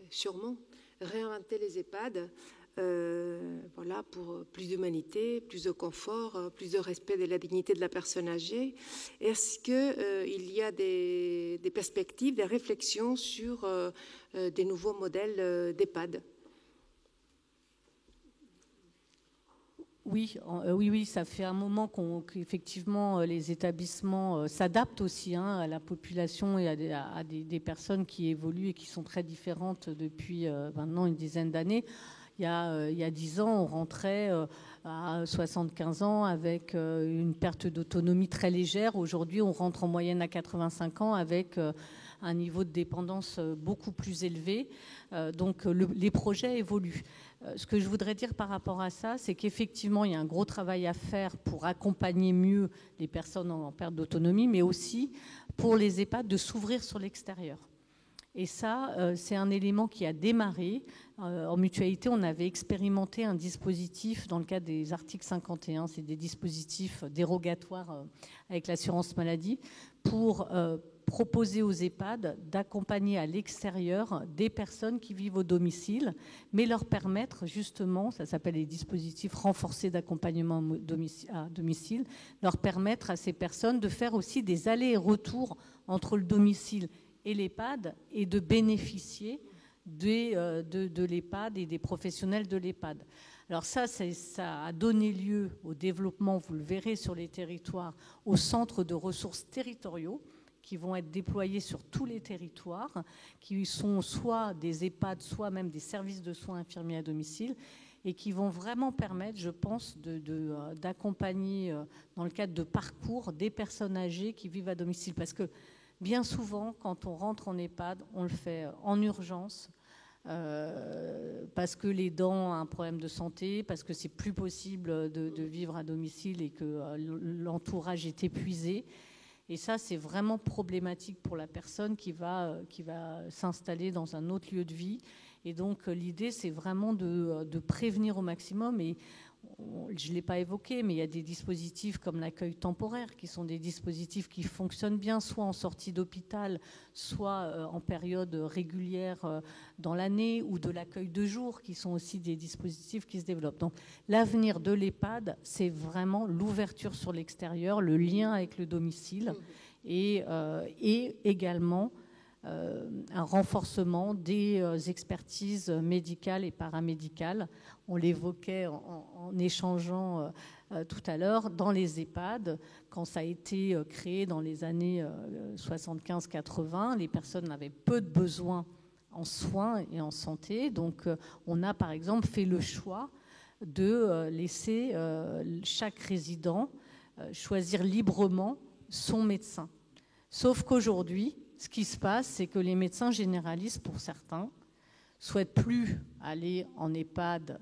[SPEAKER 1] sûrement réinventer les EHPAD pour plus d'humanité, plus de confort, plus de respect de la dignité de la personne âgée. Est-ce qu'il y a des perspectives, des réflexions sur des nouveaux modèles d'EHPAD ?
[SPEAKER 4] Oui, ça fait un moment qu'effectivement les établissements s'adaptent aussi à la population et à des personnes qui évoluent et qui sont très différentes depuis maintenant une dizaine d'années. Il y a 10 ans, on rentrait à 75 ans avec une perte d'autonomie très légère. Aujourd'hui, on rentre en moyenne à 85 ans avec un niveau de dépendance beaucoup plus élevé. Donc les projets évoluent. Ce que je voudrais dire par rapport à ça, c'est qu'effectivement, il y a un gros travail à faire pour accompagner mieux les personnes en perte d'autonomie, mais aussi pour les EHPAD de s'ouvrir sur l'extérieur. Et ça, c'est un élément qui a démarré. En mutualité, on avait expérimenté un dispositif dans le cadre des articles 51, c'est des dispositifs dérogatoires avec l'assurance maladie, pour proposer aux EHPAD d'accompagner à l'extérieur des personnes qui vivent au domicile, mais leur permettre justement, ça s'appelle les dispositifs renforcés d'accompagnement à domicile, leur permettre à ces personnes de faire aussi des allers et retours entre le domicile et l'EHPAD et de bénéficier de l'EHPAD et des professionnels de l'EHPAD. Alors ça a donné lieu au développement, vous le verrez sur les territoires, aux centres de ressources territoriaux qui vont être déployés sur tous les territoires, qui sont soit des EHPAD, soit même des services de soins infirmiers à domicile, et qui vont vraiment permettre, je pense, d'accompagner dans le cadre de parcours des personnes âgées qui vivent à domicile. Parce que bien souvent, quand on rentre en EHPAD, on le fait en urgence, parce que l'aidant a un problème de santé, parce que c'est plus possible de vivre à domicile et que l'entourage est épuisé. Et ça, c'est vraiment problématique pour la personne qui va s'installer dans un autre lieu de vie. Et donc, l'idée, c'est vraiment de prévenir au maximum. Et je ne l'ai pas évoqué, mais il y a des dispositifs comme l'accueil temporaire, qui sont des dispositifs qui fonctionnent bien, soit en sortie d'hôpital, soit en période régulière dans l'année, ou de l'accueil de jour, qui sont aussi des dispositifs qui se développent. Donc, l'avenir de l'EHPAD, c'est vraiment l'ouverture sur l'extérieur, le lien avec le domicile, et également un renforcement des expertises médicales et paramédicales. On l'évoquait en échangeant tout à l'heure, dans les EHPAD, quand ça a été créé dans les années 75-80, les personnes avaient peu de besoins en soins et en santé. Donc on a par exemple fait le choix de laisser chaque résident choisir librement son médecin. Sauf qu'aujourd'hui, ce qui se passe, c'est que les médecins généralistes, pour certains, souhaitent plus aller en EHPAD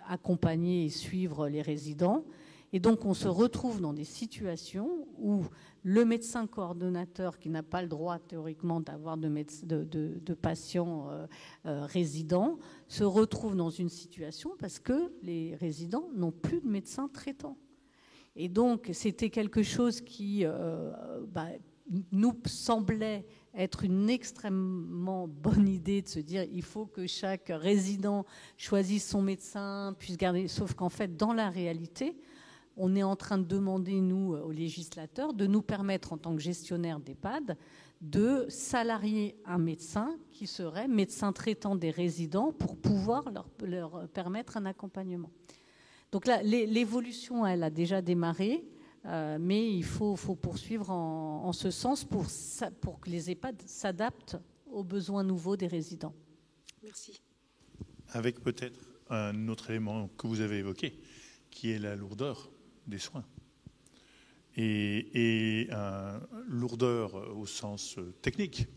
[SPEAKER 4] accompagner et suivre les résidents. Et donc, on se retrouve dans des situations où le médecin coordonnateur, qui n'a pas le droit théoriquement d'avoir de patients résidents, se retrouve dans une situation parce que les résidents n'ont plus de médecin traitant. Et donc, c'était quelque chose qui nous semblait être une extrêmement bonne idée de se dire il faut que chaque résident choisisse son médecin, puisse garder. Sauf qu'en fait, dans la réalité, on est en train de demander, nous, aux législateurs, de nous permettre, en tant que gestionnaire d'EHPAD, de salarier un médecin qui serait médecin traitant des résidents pour pouvoir leur permettre un accompagnement. Donc là, l'évolution, elle a déjà démarré, mais il faut poursuivre en ce sens pour que les EHPAD s'adaptent aux besoins nouveaux des résidents.
[SPEAKER 1] Merci.
[SPEAKER 3] Avec peut-être un autre élément que vous avez évoqué, qui est la lourdeur des soins. Et lourdeur au sens technique,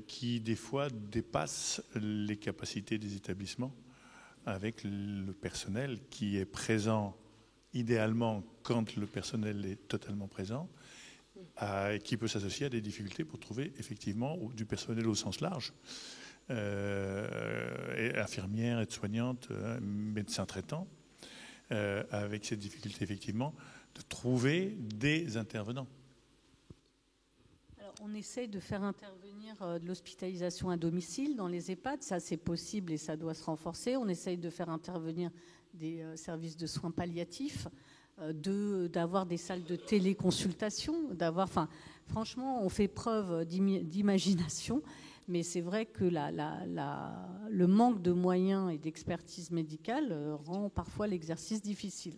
[SPEAKER 3] qui des fois dépasse les capacités des établissements, avec le personnel qui est présent idéalement quand le personnel est totalement présent, qui peut s'associer à des difficultés pour trouver effectivement du personnel au sens large, infirmières, aides-soignantes, médecins traitants, avec cette difficulté effectivement de trouver des intervenants.
[SPEAKER 4] Alors, on essaye de faire intervenir de l'hospitalisation à domicile dans les EHPAD, ça c'est possible et ça doit se renforcer. On essaye de faire intervenir des services de soins palliatifs, d'avoir des salles de téléconsultation, franchement, on fait preuve d'imagination, mais c'est vrai que le manque de moyens et d'expertise médicale rend parfois l'exercice difficile.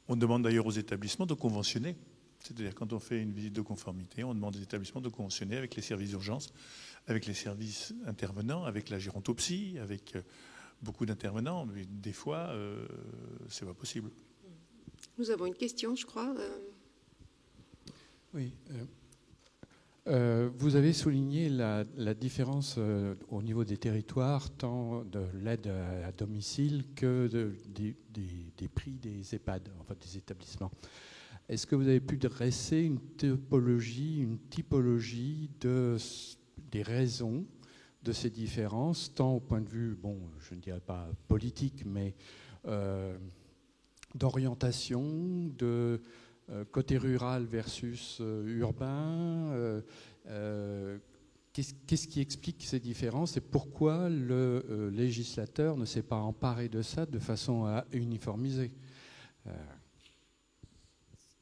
[SPEAKER 3] On demande d'ailleurs aux établissements de conventionner. C'est-à-dire quand on fait une visite de conformité, on demande aux établissements de conventionner avec les services d'urgence, avec les services intervenants, avec la gérontopsie, avec beaucoup d'intervenants. Mais des fois, c'est pas possible.
[SPEAKER 1] Nous avons une question, je crois.
[SPEAKER 6] Oui. Vous avez souligné la différence au niveau des territoires, tant de l'aide à domicile que des prix des EHPAD, enfin des établissements. Est-ce que vous avez pu dresser une typologie des raisons de ces différences, tant au point de vue, je ne dirais pas politique, mais d'orientation, de côté rural versus urbain, qu'est-ce qui explique ces différences et pourquoi le législateur ne s'est pas emparé de ça de façon à uniformiser?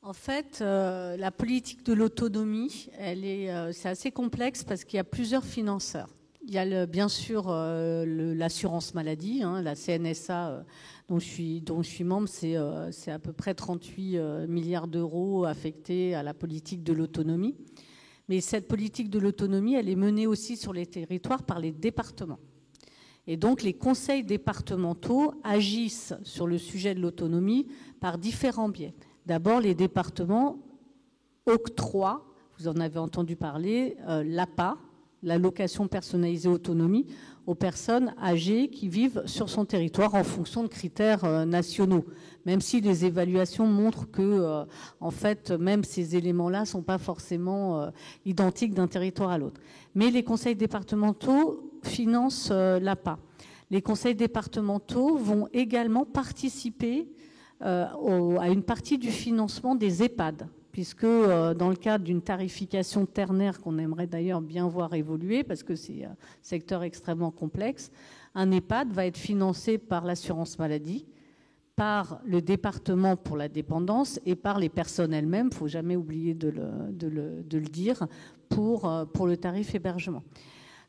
[SPEAKER 4] En fait, la politique de l'autonomie, c'est assez complexe parce qu'il y a plusieurs financeurs. Il y a bien sûr l'assurance maladie, la CNSA, dont je suis membre, c'est à peu près 38 milliards d'euros affectés à la politique de l'autonomie. Mais cette politique de l'autonomie, elle est menée aussi sur les territoires par les départements. Et donc les conseils départementaux agissent sur le sujet de l'autonomie par différents biais. D'abord, les départements octroient, vous en avez entendu parler, l'APA, l'allocation personnalisée autonomie, aux personnes âgées qui vivent sur son territoire en fonction de critères nationaux. Même si les évaluations montrent que, en fait, même ces éléments-là ne sont pas forcément identiques d'un territoire à l'autre. Mais les conseils départementaux financent l'APA. Les conseils départementaux vont également participer à une partie du financement des EHPAD, puisque dans le cadre d'une tarification ternaire qu'on aimerait d'ailleurs bien voir évoluer, parce que c'est un secteur extrêmement complexe, un EHPAD va être financé par l'assurance maladie, par le département pour la dépendance et par les personnes elles-mêmes, il ne faut jamais oublier de le dire, pour le tarif hébergement.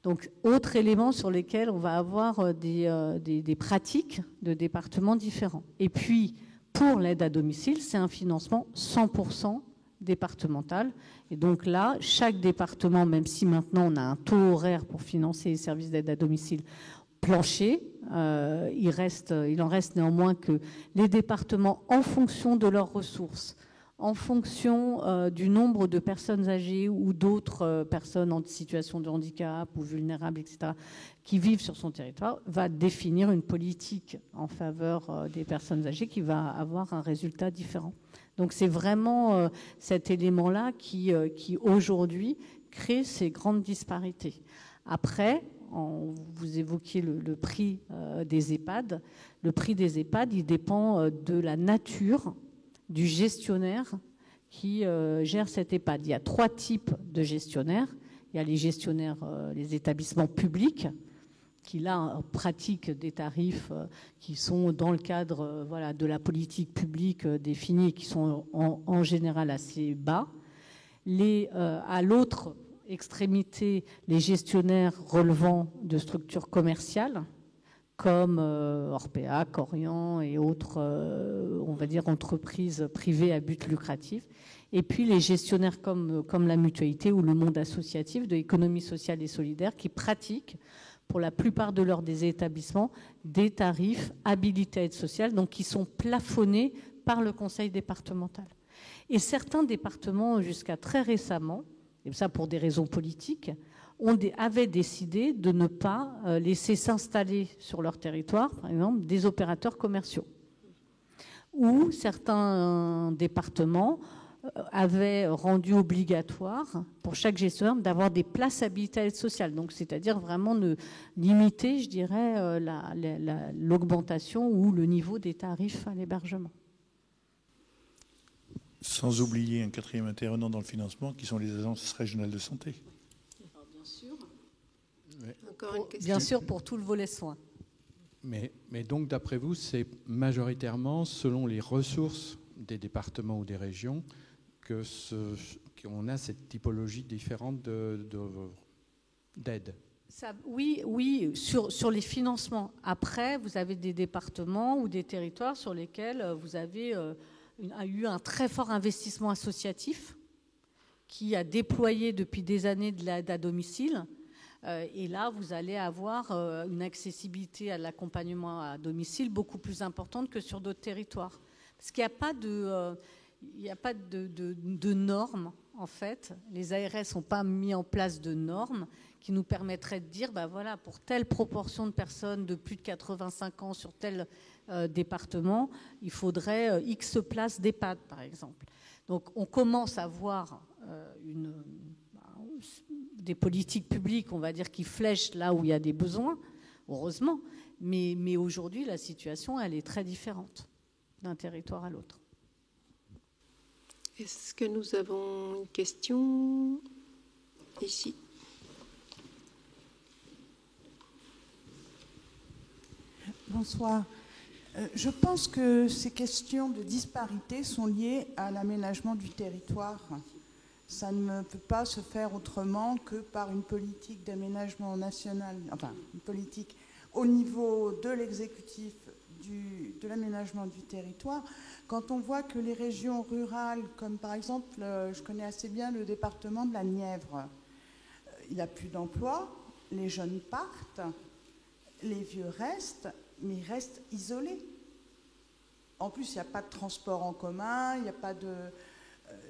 [SPEAKER 4] Donc, autre élément sur lesquels on va avoir des pratiques de départements différents. Et puis, pour l'aide à domicile, c'est un financement 100% départemental. Et donc là, chaque département, même si maintenant on a un taux horaire pour financer les services d'aide à domicile plancher, il en reste néanmoins que les départements, en fonction de leurs ressources, en fonction du nombre de personnes âgées ou d'autres personnes en situation de handicap ou vulnérables, etc., qui vivent sur son territoire, va définir une politique en faveur des personnes âgées qui va avoir un résultat différent. Donc c'est vraiment cet élément-là qui aujourd'hui crée ces grandes disparités. Après, vous évoquiez le prix des EHPAD. Le prix des EHPAD, il dépend de la nature du gestionnaire qui gère cet EHPAD. Il y a 3 types de gestionnaires. Il y a les gestionnaires, les établissements publics, qui là pratiquent des tarifs qui sont dans le cadre voilà, de la politique publique définie et qui sont en général assez bas. À l'autre extrémité, les gestionnaires relevant de structures commerciales comme Orpea, Corian et autres, on va dire, entreprises privées à but lucratif. Et puis les gestionnaires comme la mutualité ou le monde associatif de l'économie sociale et solidaire qui pratiquent pour la plupart de leurs des établissements des tarifs habilités à aide sociale, donc qui sont plafonnés par le conseil départemental. Et certains départements, jusqu'à très récemment, et ça pour des raisons politiques, avaient décidé de ne pas laisser s'installer sur leur territoire, par exemple, des opérateurs commerciaux. Ou certains départements avaient rendu obligatoire pour chaque gestionnaire d'avoir des places habilitées à l'aide sociale. Donc, c'est-à-dire vraiment limiter, je dirais, l'augmentation ou le niveau des tarifs à l'hébergement.
[SPEAKER 3] Sans oublier un quatrième intervenant dans le financement, qui sont les agences régionales de santé.
[SPEAKER 4] Alors, bien sûr.
[SPEAKER 1] Ouais. Encore une question.
[SPEAKER 4] Bien sûr, pour tout le volet soins.
[SPEAKER 6] Mais donc, d'après vous, c'est majoritairement selon les ressources des départements ou des régions qu'on a cette typologie différente d'aide.
[SPEAKER 4] Oui, sur les financements. Après, vous avez des départements ou des territoires sur lesquels vous avez eu un très fort investissement associatif qui a déployé depuis des années de l'aide à domicile. Et là, vous allez avoir une accessibilité à l'accompagnement à domicile beaucoup plus importante que sur d'autres territoires. Parce qu'il n'y a pas de normes, en fait. Les ARS n'ont pas mis en place de normes qui nous permettraient de dire, voilà, pour telle proportion de personnes de plus de 85 ans sur tel département, il faudrait X places d'EHPAD, par exemple. Donc, on commence à voir des politiques publiques, on va dire, qui flèchent là où il y a des besoins, heureusement. Mais aujourd'hui, la situation, elle est très différente d'un territoire à l'autre.
[SPEAKER 1] Est-ce que nous avons une question ici?
[SPEAKER 7] Bonsoir. Je pense que ces questions de disparité sont liées à l'aménagement du territoire. Ça ne peut pas se faire autrement que par une politique d'aménagement national, enfin une politique au niveau de l'exécutif de l'aménagement du territoire. Quand on voit que les régions rurales, comme par exemple, je connais assez bien le département de la Nièvre, il n'y a plus d'emplois, les jeunes partent, les vieux restent, mais ils restent isolés. En plus, il n'y a pas de transport en commun, il n'y a pas de...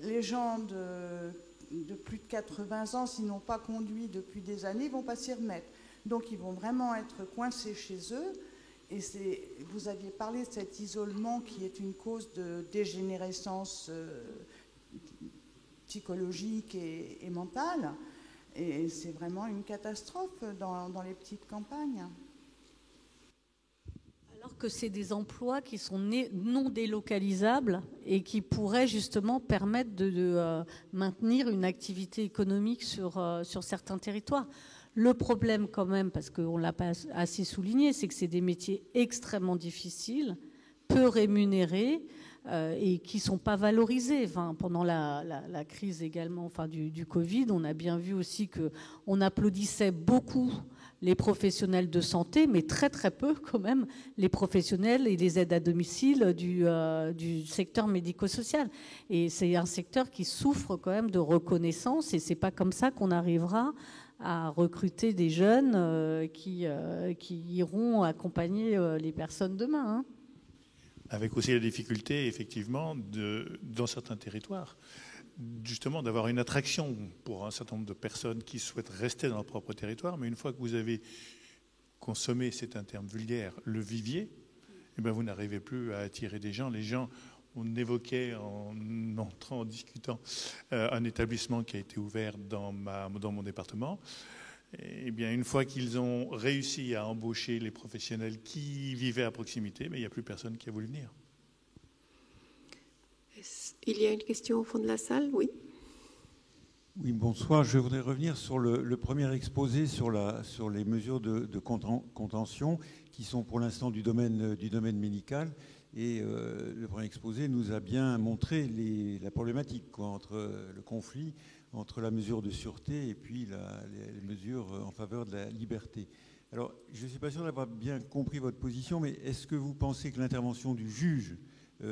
[SPEAKER 7] Les gens de plus de 80 ans, s'ils n'ont pas conduit depuis des années, ils ne vont pas s'y remettre. Donc, ils vont vraiment être coincés chez eux. Et vous aviez parlé de cet isolement qui est une cause de dégénérescence psychologique et mentale. Et c'est vraiment une catastrophe dans les petites campagnes.
[SPEAKER 4] Alors que c'est des emplois qui sont non délocalisables et qui pourraient justement permettre de maintenir une activité économique sur certains territoires. Le problème quand même, parce qu'on ne l'a pas assez souligné, c'est que c'est des métiers extrêmement difficiles, peu rémunérés et qui ne sont pas valorisés. Enfin, pendant la crise également du Covid, on a bien vu aussi qu'on applaudissait beaucoup les professionnels de santé, mais très très peu quand même les professionnels et les aides à domicile du secteur médico-social. Et c'est un secteur qui souffre quand même de reconnaissance et c'est pas comme ça qu'on arrivera à recruter des jeunes qui iront accompagner les personnes demain. Hein.
[SPEAKER 3] Avec aussi la difficulté, effectivement, dans certains territoires, justement d'avoir une attraction pour un certain nombre de personnes qui souhaitent rester dans leur propre territoire, mais une fois que vous avez consommé, c'est un terme vulgaire, le vivier, eh bien vous n'arrivez plus à attirer des gens. Les gens, on évoquait en entrant, en discutant, un établissement qui a été ouvert dans mon département. Eh bien, une fois qu'ils ont réussi à embaucher les professionnels qui vivaient à proximité, mais il n'y a plus personne qui a voulu venir.
[SPEAKER 1] Il y a une question au fond de la salle, oui.
[SPEAKER 8] Oui, bonsoir. Je voudrais revenir sur le premier exposé sur les mesures de contention qui sont pour l'instant du domaine médical. Et le premier exposé nous a bien montré la problématique entre le conflit entre la mesure de sûreté et puis les mesures en faveur de la liberté. Alors, je ne suis pas sûr d'avoir bien compris votre position, mais est-ce que vous pensez que l'intervention du juge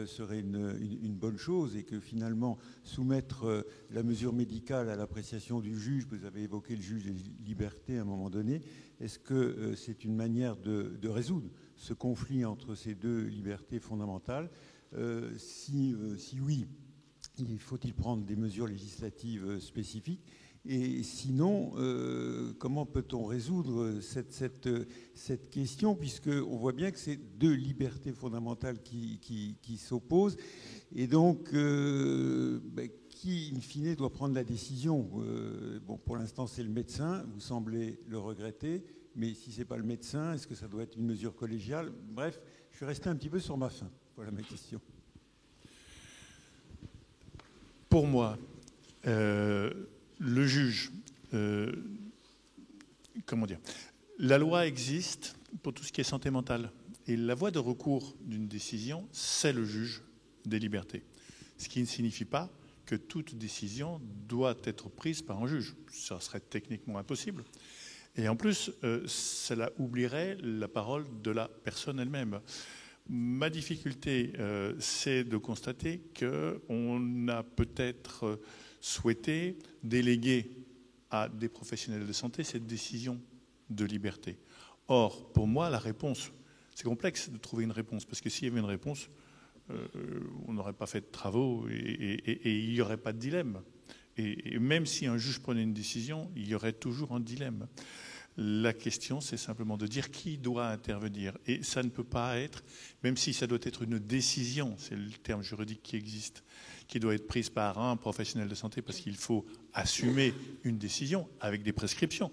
[SPEAKER 8] serait une bonne chose et que finalement soumettre la mesure médicale à l'appréciation du juge, vous avez évoqué le juge des libertés à un moment donné, est-ce que c'est une manière de résoudre ce conflit entre ces deux libertés fondamentales? Si oui, faut-il prendre des mesures législatives spécifiques? Et sinon, comment peut-on résoudre cette question, puisqu'on voit bien que c'est deux libertés fondamentales qui s'opposent, et donc qui, in fine, doit prendre la décision? Bon, pour l'instant, c'est le médecin, vous semblez le regretter, mais si ce n'est pas le médecin, est-ce que ça doit être une mesure collégiale? Bref, je suis resté un petit peu sur ma faim. Voilà ma question.
[SPEAKER 3] Pour moi, le juge, comment dire, la loi existe pour tout ce qui est santé mentale. Et la voie de recours d'une décision, c'est le juge des libertés. Ce qui ne signifie pas que toute décision doit être prise par un juge. Ça serait techniquement impossible. Et en plus, cela oublierait la parole de la personne elle-même. Ma difficulté, c'est de constater qu'on a peut-être souhaité déléguer à des professionnels de santé cette décision de liberté. Or, pour moi, la réponse, c'est complexe de trouver une réponse, parce que s'il y avait une réponse, on n'aurait pas fait de travaux et il n'y aurait pas de dilemme. Et même si un juge prenait une décision, il y aurait toujours un dilemme. La question, c'est simplement de dire qui doit intervenir. Et ça ne peut pas être, même si ça doit être une décision, c'est le terme juridique qui existe, qui doit être prise par un professionnel de santé, parce qu'il faut assumer une décision avec des prescriptions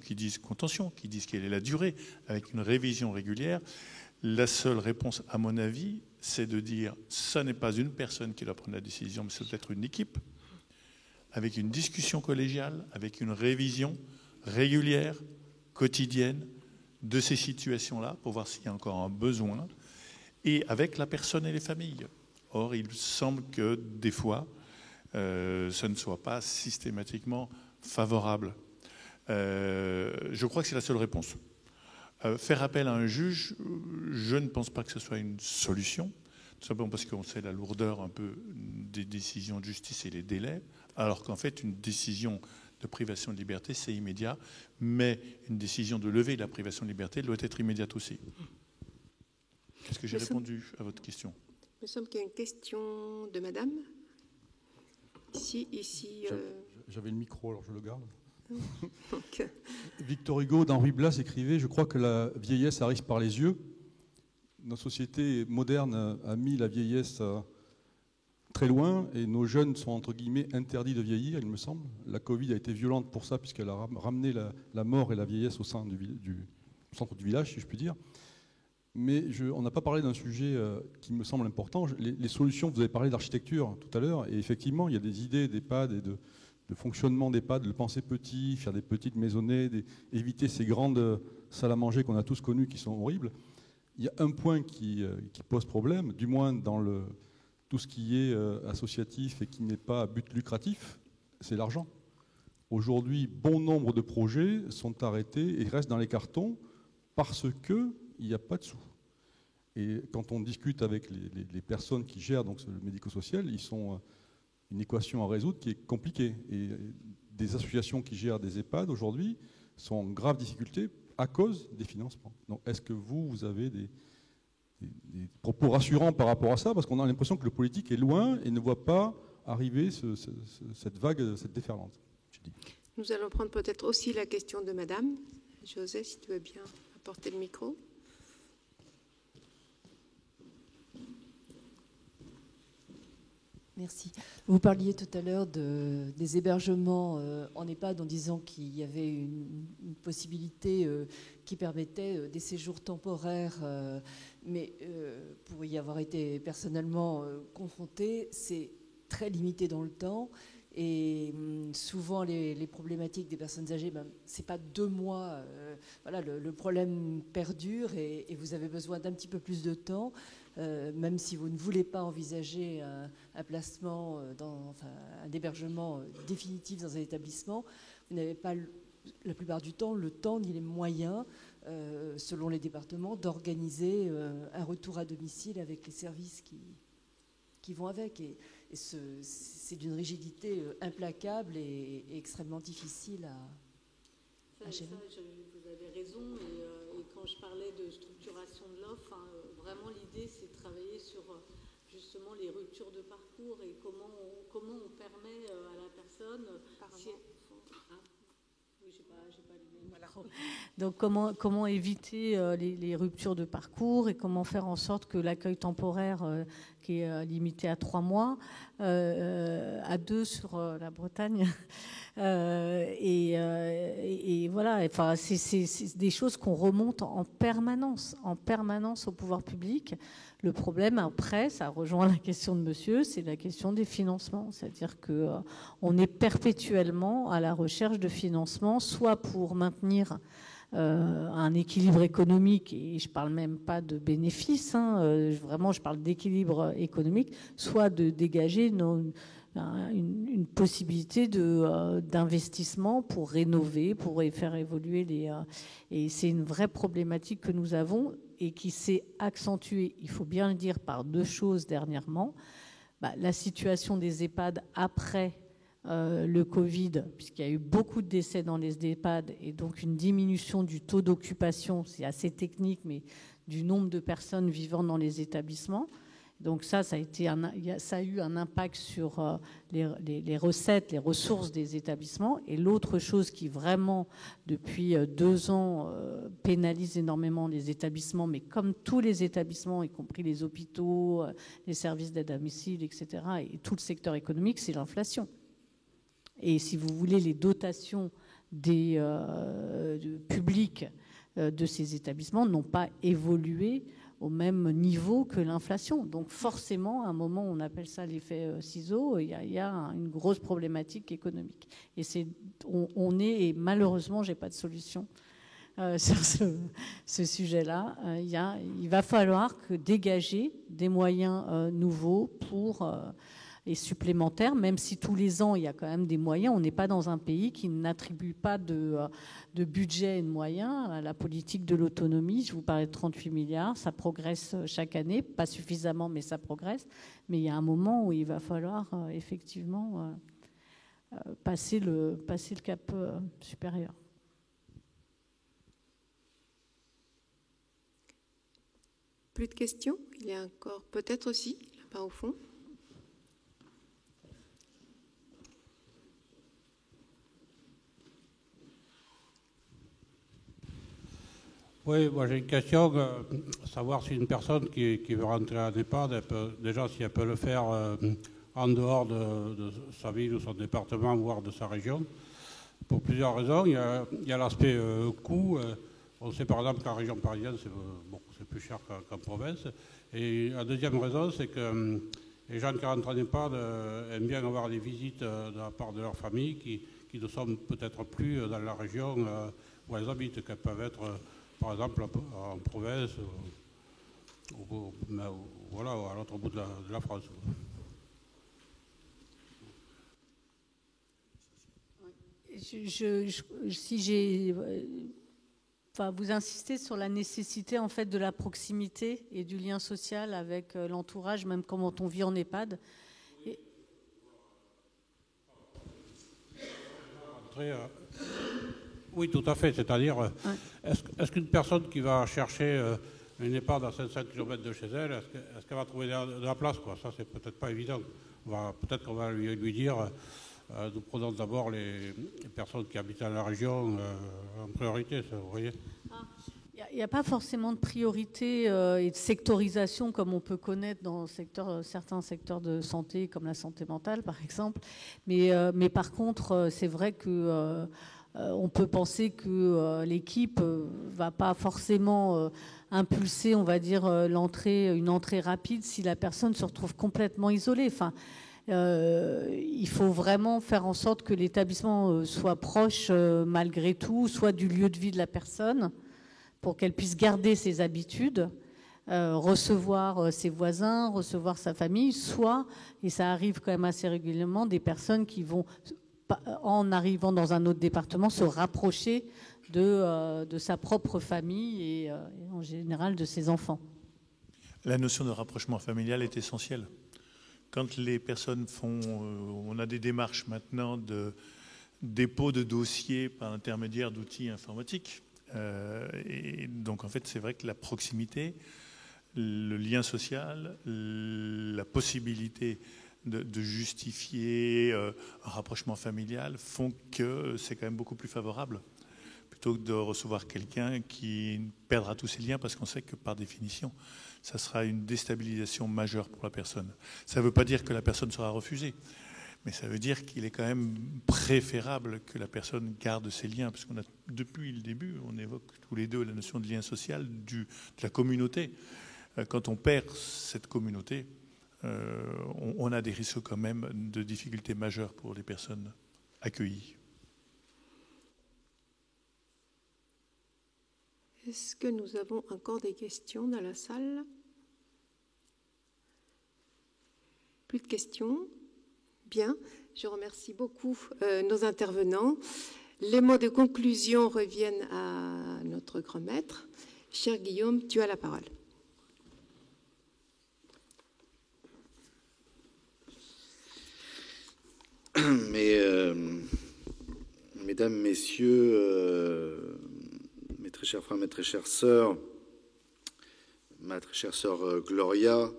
[SPEAKER 3] qui disent contention, qui disent quelle est la durée, avec une révision régulière. La seule réponse, à mon avis, c'est de dire ce n'est pas une personne qui doit prendre la décision, mais c'est peut-être une équipe, avec une discussion collégiale, avec une révision régulière, quotidienne, de ces situations-là, pour voir s'il y a encore un besoin, et avec la personne et les familles. Or, il semble que des fois, ce ne soit pas systématiquement favorable. Je crois que c'est la seule réponse. Faire appel à un juge, je ne pense pas que ce soit une solution, tout simplement parce qu'on sait la lourdeur un peu des décisions de justice et les délais, alors qu'en fait, une décision de privation de liberté, c'est immédiat, mais une décision de lever la privation de liberté doit être immédiate aussi. Est-ce que j'ai répondu à votre question?
[SPEAKER 1] Il me semble qu'il y a une question de madame. Ici.
[SPEAKER 5] J'avais le micro, alors je le garde.
[SPEAKER 1] Okay.
[SPEAKER 5] Victor Hugo, dans Ruy Blas, écrivait « Je crois que la vieillesse arrive par les yeux ». Notre société moderne a mis la vieillesse très loin et nos jeunes sont entre guillemets interdits de vieillir, il me semble. La Covid a été violente pour ça puisqu'elle a ramené la mort et la vieillesse au centre du village, si je puis dire. Mais on n'a pas parlé d'un sujet qui me semble important. Les solutions, vous avez parlé d'architecture tout à l'heure, et effectivement, il y a des idées d'EHPAD et de fonctionnement d'EHPAD, de le penser petit, faire des petites maisonnées, éviter ces grandes salles à manger qu'on a tous connues qui sont horribles. Il y a un point qui pose problème, du moins dans tout ce qui est associatif et qui n'est pas à but lucratif, c'est l'argent. Aujourd'hui, bon nombre de projets sont arrêtés et restent dans les cartons parce qu'il n'y a pas de sous. Et quand on discute avec les personnes qui gèrent donc, le médico-social, ils sont une équation à résoudre qui est compliquée. Et des associations qui gèrent des EHPAD aujourd'hui sont en grave difficulté à cause des financements. Donc, est-ce que vous avez des propos rassurants par rapport à ça? Parce qu'on a l'impression que le politique est loin et ne voit pas arriver cette vague, cette déferlante.
[SPEAKER 1] Nous allons prendre peut-être aussi la question de madame. José, si tu veux bien apporter le micro.
[SPEAKER 9] Merci. Vous parliez tout à l'heure des hébergements en EHPAD en disant qu'il y avait une possibilité qui permettait des séjours temporaires, mais pour y avoir été personnellement confronté, c'est très limité dans le temps Et souvent, les problématiques des personnes âgées, ce n'est pas 2 mois. Voilà, le problème perdure et vous avez besoin d'un petit peu plus de temps, même si vous ne voulez pas envisager un placement, un hébergement définitif dans un établissement. Vous n'avez pas, la plupart du temps, le temps ni les moyens, selon les départements, d'organiser un retour à domicile avec les services qui vont avec. Et c'est d'une rigidité implacable et extrêmement difficile à gérer.
[SPEAKER 4] Vous avez raison. Et quand je parlais de structuration de l'offre, vraiment l'idée, c'est de travailler sur justement les ruptures de parcours et comment on permet à la personne... Donc comment éviter les ruptures de parcours et comment faire en sorte que l'accueil temporaire qui est limité à 3 mois, à 2 sur la Bretagne, et voilà, enfin, c'est des choses qu'on remonte en permanence au pouvoir public. Le problème, après, ça rejoint la question de monsieur, c'est la question des financements. C'est-à-dire qu'on est perpétuellement à la recherche de financement, soit pour maintenir un équilibre économique, et je ne parle même pas de bénéfices, vraiment je parle d'équilibre économique, soit de dégager une possibilité d'investissement pour rénover, pour faire évoluer et c'est une vraie problématique que nous avons et qui s'est accentuée, il faut bien le dire, par 2 choses dernièrement. La situation des EHPAD après le Covid, puisqu'il y a eu beaucoup de décès dans les EHPAD et donc une diminution du taux d'occupation, c'est assez technique, mais du nombre de personnes vivant dans les établissements. Donc ça a eu un impact sur les recettes, les ressources des établissements. Et l'autre chose qui vraiment, depuis 2 ans, pénalise énormément les établissements, mais comme tous les établissements, y compris les hôpitaux, les services d'aide à domicile, etc., et tout le secteur économique, c'est l'inflation. Et si vous voulez, les dotations publiques de ces établissements n'ont pas évolué au même niveau que l'inflation. Donc forcément, à un moment, on appelle ça l'effet ciseau, il y a une grosse problématique économique. Et et malheureusement, je n'ai pas de solution sur ce sujet-là. Il va falloir dégager des moyens nouveaux et supplémentaires, même si tous les ans, il y a quand même des moyens. On n'est pas dans un pays qui n'attribue pas de budget et de moyens à la politique de l'autonomie. Je vous parlais de 38 milliards, ça progresse chaque année, pas suffisamment, mais ça progresse. Mais il y a un moment où il va falloir effectivement passer le cap supérieur.
[SPEAKER 1] Plus de questions? Il y a encore peut-être aussi, là-bas au fond.
[SPEAKER 10] Oui, moi j'ai une question, savoir si une personne qui veut rentrer en EHPAD, déjà si elle peut le faire en dehors de sa ville ou son département, voire de sa région, pour plusieurs raisons. Il y a l'aspect coût. On sait par exemple qu'en région parisienne, c'est plus cher qu'en province. Et la deuxième raison, c'est que les gens qui rentrent en EHPAD aiment bien avoir des visites de la part de leur famille qui ne sont peut-être plus dans la région où elles habitent, qu'elles peuvent être... par exemple en province ou voilà, à l'autre bout de la France.
[SPEAKER 4] Vous insistez sur la nécessité en fait de la proximité et du lien social avec l'entourage, même quand on vit en EHPAD.
[SPEAKER 10] Oui, tout à fait. C'est-à-dire, est-ce qu'une personne qui va chercher une EHPAD à 500 km de chez elle, est-ce qu'elle va trouver de la place, quoi? Ça, c'est peut-être pas évident. Peut-être qu'on va lui dire, nous prenons d'abord les personnes qui habitent dans la région en priorité, ça, vous voyez.
[SPEAKER 4] Il n'y a pas forcément de priorité et de sectorisation comme on peut connaître dans certains secteurs de santé, comme la santé mentale, par exemple. Mais par contre, c'est vrai que... on peut penser que l'équipe va pas forcément impulser, on va dire, une entrée rapide si la personne se retrouve complètement isolée. Enfin, Il faut vraiment faire en sorte que l'établissement soit proche malgré tout, soit du lieu de vie de la personne, pour qu'elle puisse garder ses habitudes, recevoir ses voisins, recevoir sa famille, soit, et ça arrive quand même assez régulièrement, des personnes qui vont, en arrivant dans un autre département, se rapprocher de sa propre famille et en général de ses enfants.
[SPEAKER 3] La notion de rapprochement familial est essentielle. Quand les personnes font... on a des démarches maintenant de dépôt de dossiers par l'intermédiaire d'outils informatiques. Et donc, en fait, c'est vrai que la proximité, le lien social, la possibilité de justifier un rapprochement familial font que c'est quand même beaucoup plus favorable, plutôt que de recevoir quelqu'un qui perdra tous ses liens, parce qu'on sait que, par définition, ça sera une déstabilisation majeure pour la personne. Ça ne veut pas dire que la personne sera refusée, mais ça veut dire qu'il est quand même préférable que la personne garde ses liens, parce qu'on a, depuis le début, on évoque tous les deux la notion de lien social, de la communauté. Quand on perd cette communauté, on a des risques quand même de difficultés majeures pour les personnes accueillies.
[SPEAKER 1] Est-ce que nous avons encore des questions dans la salle? Plus de questions? Bien, je remercie beaucoup nos intervenants. Les mots de conclusion reviennent à notre grand maître. Cher Guillaume, tu as la parole.
[SPEAKER 11] Mesdames, Messieurs, mes très chers frères, mes très chères sœurs, ma très chère sœur Gloria,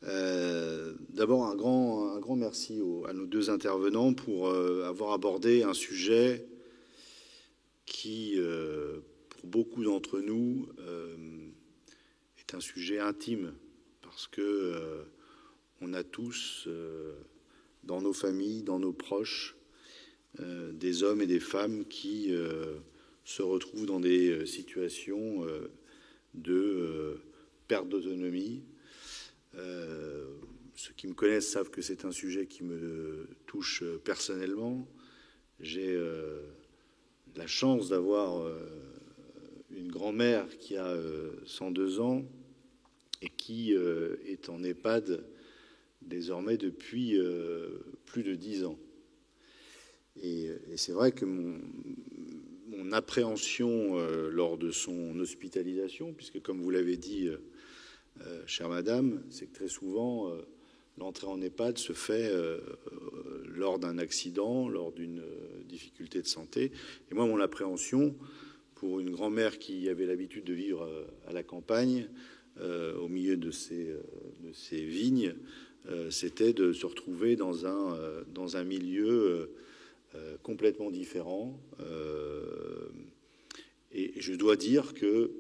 [SPEAKER 11] d'abord un grand merci à nos deux intervenants pour avoir abordé un sujet qui, pour beaucoup d'entre nous, est un sujet intime, parce que on a tous, dans nos familles, dans nos proches, des hommes et des femmes qui se retrouvent dans des situations de perte d'autonomie. Ceux qui me connaissent savent que c'est un sujet qui me touche personnellement. J'ai la chance d'avoir une grand-mère qui a 102 ans et qui est en EHPAD désormais depuis plus de 10 ans. Et c'est vrai que mon appréhension lors de son hospitalisation, puisque comme vous l'avez dit, chère madame, c'est que très souvent, l'entrée en EHPAD se fait lors d'un accident, lors d'une difficulté de santé. Et moi, mon appréhension, pour une grand-mère qui avait l'habitude de vivre à la campagne, au milieu de ces vignes, c'était de se retrouver dans un milieu complètement différent. Et je dois dire que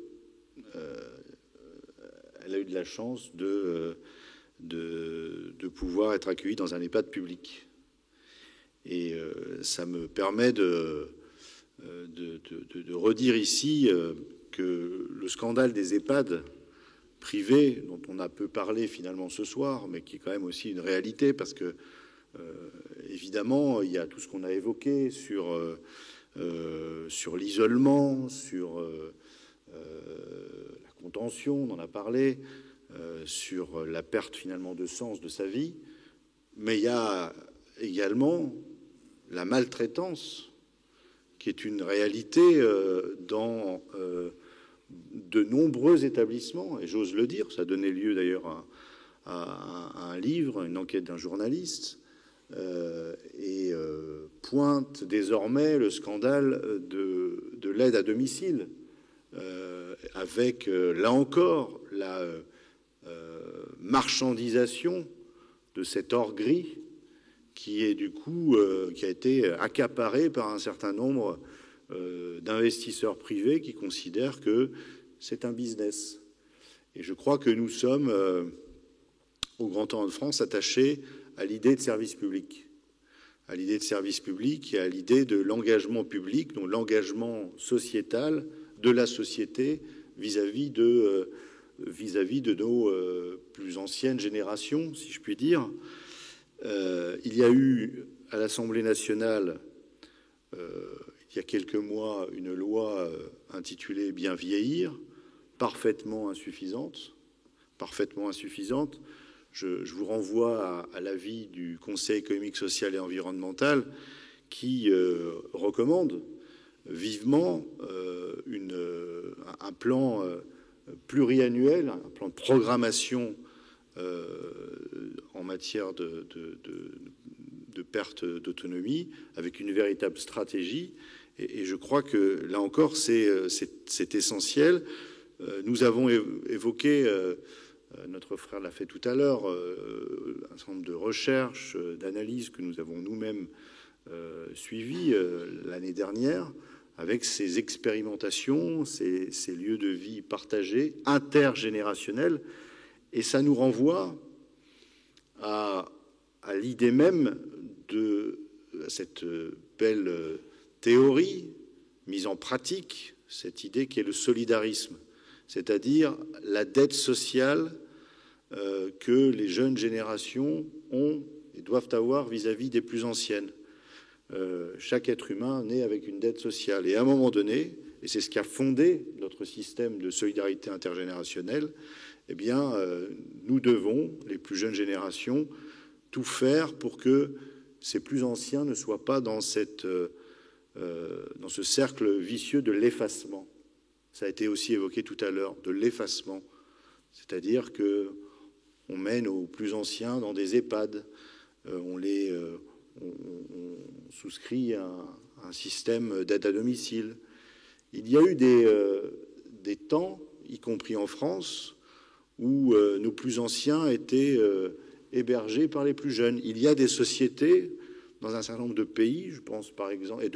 [SPEAKER 11] elle a eu de la chance de pouvoir être accueillie dans un EHPAD public. Et ça me permet de redire ici que le scandale des EHPAD privés, dont on a peu parlé finalement ce soir, mais qui est quand même aussi une réalité, parce que évidemment, il y a tout ce qu'on a évoqué sur l'isolement, sur la contention, on en a parlé, sur la perte finalement de sens de sa vie, mais il y a également la maltraitance, qui est une réalité dans de nombreux établissements, et j'ose le dire, ça donnait lieu d'ailleurs à un livre, une enquête d'un journaliste, et pointe désormais le scandale de l'aide à domicile, avec, là encore, la marchandisation de cet or gris qui est du coup qui a été accaparé par un certain nombre d'investisseurs privés qui considèrent que c'est un business. Et je crois que nous sommes, au Grand Orient de France, attachés à l'idée de service public, à l'idée de service public et à l'idée de l'engagement public, donc l'engagement sociétal de la société vis-à-vis de nos plus anciennes générations, si je puis dire. Il y a eu à l'Assemblée nationale, il y a quelques mois, une loi intitulée « Bien vieillir », parfaitement insuffisante. Je vous renvoie à l'avis du Conseil économique, social et environnemental qui recommande vivement un plan pluriannuel, un plan de programmation en matière de perte d'autonomie, avec une véritable stratégie. Et je crois que, là encore, c'est essentiel. Nous avons évoqué, notre frère l'a fait tout à l'heure, un certain nombre de recherches, d'analyses que nous avons nous-mêmes suivies l'année dernière, avec ces expérimentations, ces lieux de vie partagés, intergénérationnels. Et ça nous renvoie à l'idée même de cette belle théorie mise en pratique, cette idée qui est le solidarisme, c'est-à-dire la dette sociale que les jeunes générations ont et doivent avoir vis-à-vis des plus anciennes. Chaque être humain naît avec une dette sociale. Et à un moment donné, et c'est ce qui a fondé notre système de solidarité intergénérationnelle, eh bien, nous devons, les plus jeunes générations, tout faire pour que ces plus anciens ne soient pas dans ce cercle vicieux de l'effacement. Ça a été aussi évoqué tout à l'heure, de l'effacement. C'est-à-dire qu'on mène aux plus anciens dans des EHPAD, on souscrit à un système d'aide à domicile. Il y a eu des temps, y compris en France, où nos plus anciens étaient hébergés par les plus jeunes. Il y a des sociétés dans un certain nombre de pays, je pense par exemple, et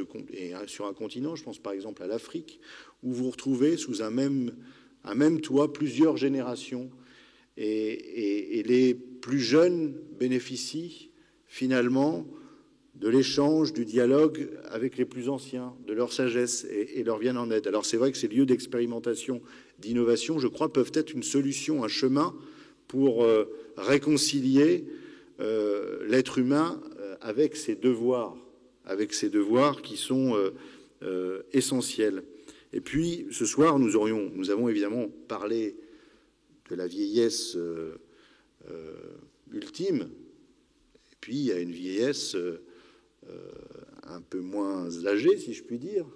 [SPEAKER 11] sur un continent, je pense par exemple à l'Afrique, où vous retrouvez sous un même toit plusieurs générations. Et les plus jeunes bénéficient finalement de l'échange, du dialogue avec les plus anciens, de leur sagesse, et leur viennent en aide. Alors c'est vrai que ces lieux d'expérimentation, d'innovation, je crois, peuvent être une solution, un chemin pour réconcilier l'être humain avec ses devoirs qui sont essentiels. Et puis ce soir, nous avons évidemment parlé de la vieillesse ultime, et puis il y a une vieillesse un peu moins âgée, si je puis dire.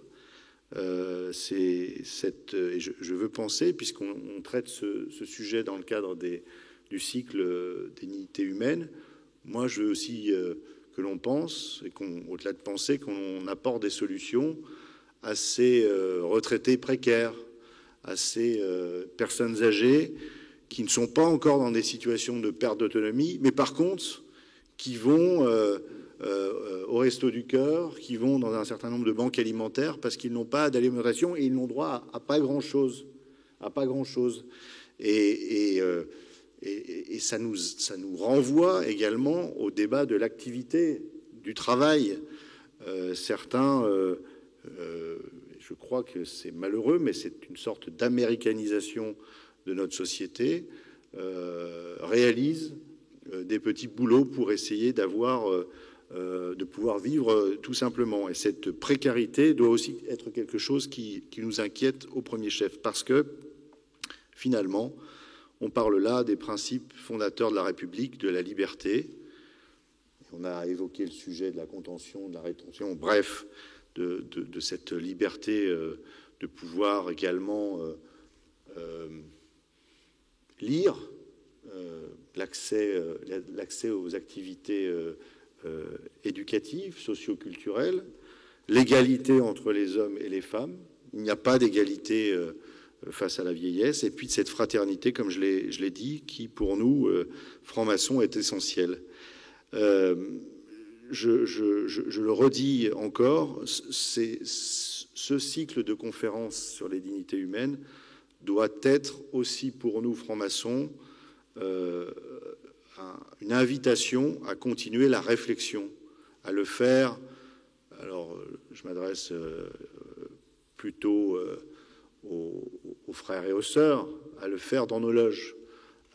[SPEAKER 11] Et je veux penser, puisqu'on traite ce sujet dans le cadre du cycle des dignités humaines, moi je veux aussi que l'on pense, et au-delà de penser, qu'on apporte des solutions à ces retraités précaires, à ces personnes âgées qui ne sont pas encore dans des situations de perte d'autonomie, mais par contre qui vont au Resto du Cœur, qui vont dans un certain nombre de banques alimentaires parce qu'ils n'ont pas d'alimentation et ils n'ont droit à pas grand-chose. Et ça nous renvoie également au débat de l'activité, du travail. Certains, je crois que c'est malheureux, mais c'est une sorte d'américanisation de notre société, réalisent des petits boulots pour essayer de pouvoir vivre tout simplement. Et cette précarité doit aussi être quelque chose qui nous inquiète au premier chef, parce que finalement, on parle là des principes fondateurs de la République, de la liberté. On a évoqué le sujet de la contention, de la rétention, bref, de cette liberté de pouvoir également lire, l'accès aux activités éducatives, socio-culturelles, l'égalité entre les hommes et les femmes. Il n'y a pas d'égalité face à la vieillesse, et puis de cette fraternité, comme je l'ai dit, qui pour nous, francs-maçons, est essentielle. Je le redis encore, ce cycle de conférences sur les dignités humaines doit être aussi pour nous, francs-maçons, une invitation à continuer la réflexion, à le faire. Alors, je m'adresse plutôt aux frères et aux sœurs, à le faire dans nos loges,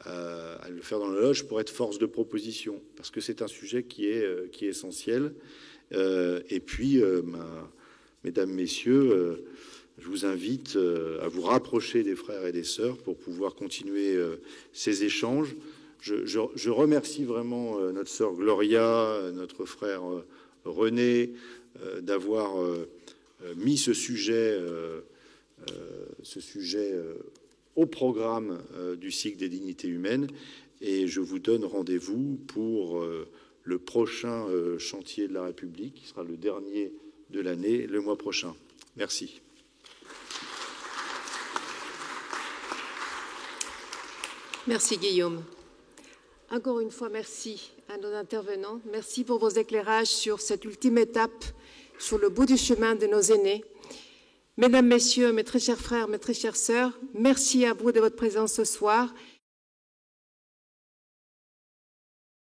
[SPEAKER 11] à le faire dans la loge pour être force de proposition, parce que c'est un sujet qui est essentiel. Et puis, mesdames, messieurs, je vous invite à vous rapprocher des frères et des sœurs pour pouvoir continuer ces échanges. Je remercie vraiment notre sœur Gloria, notre frère René, d'avoir mis ce sujet au programme du cycle des dignités humaines. Et je vous donne rendez-vous pour le prochain chantier de la République, qui sera le dernier de l'année, le mois prochain. Merci.
[SPEAKER 1] Merci Guillaume. Encore une fois, merci à nos intervenants. Merci pour vos éclairages sur cette ultime étape, sur le bout du chemin de nos aînés. Mesdames, Messieurs, mes très chers frères, mes très chères sœurs, merci à vous de votre présence ce soir.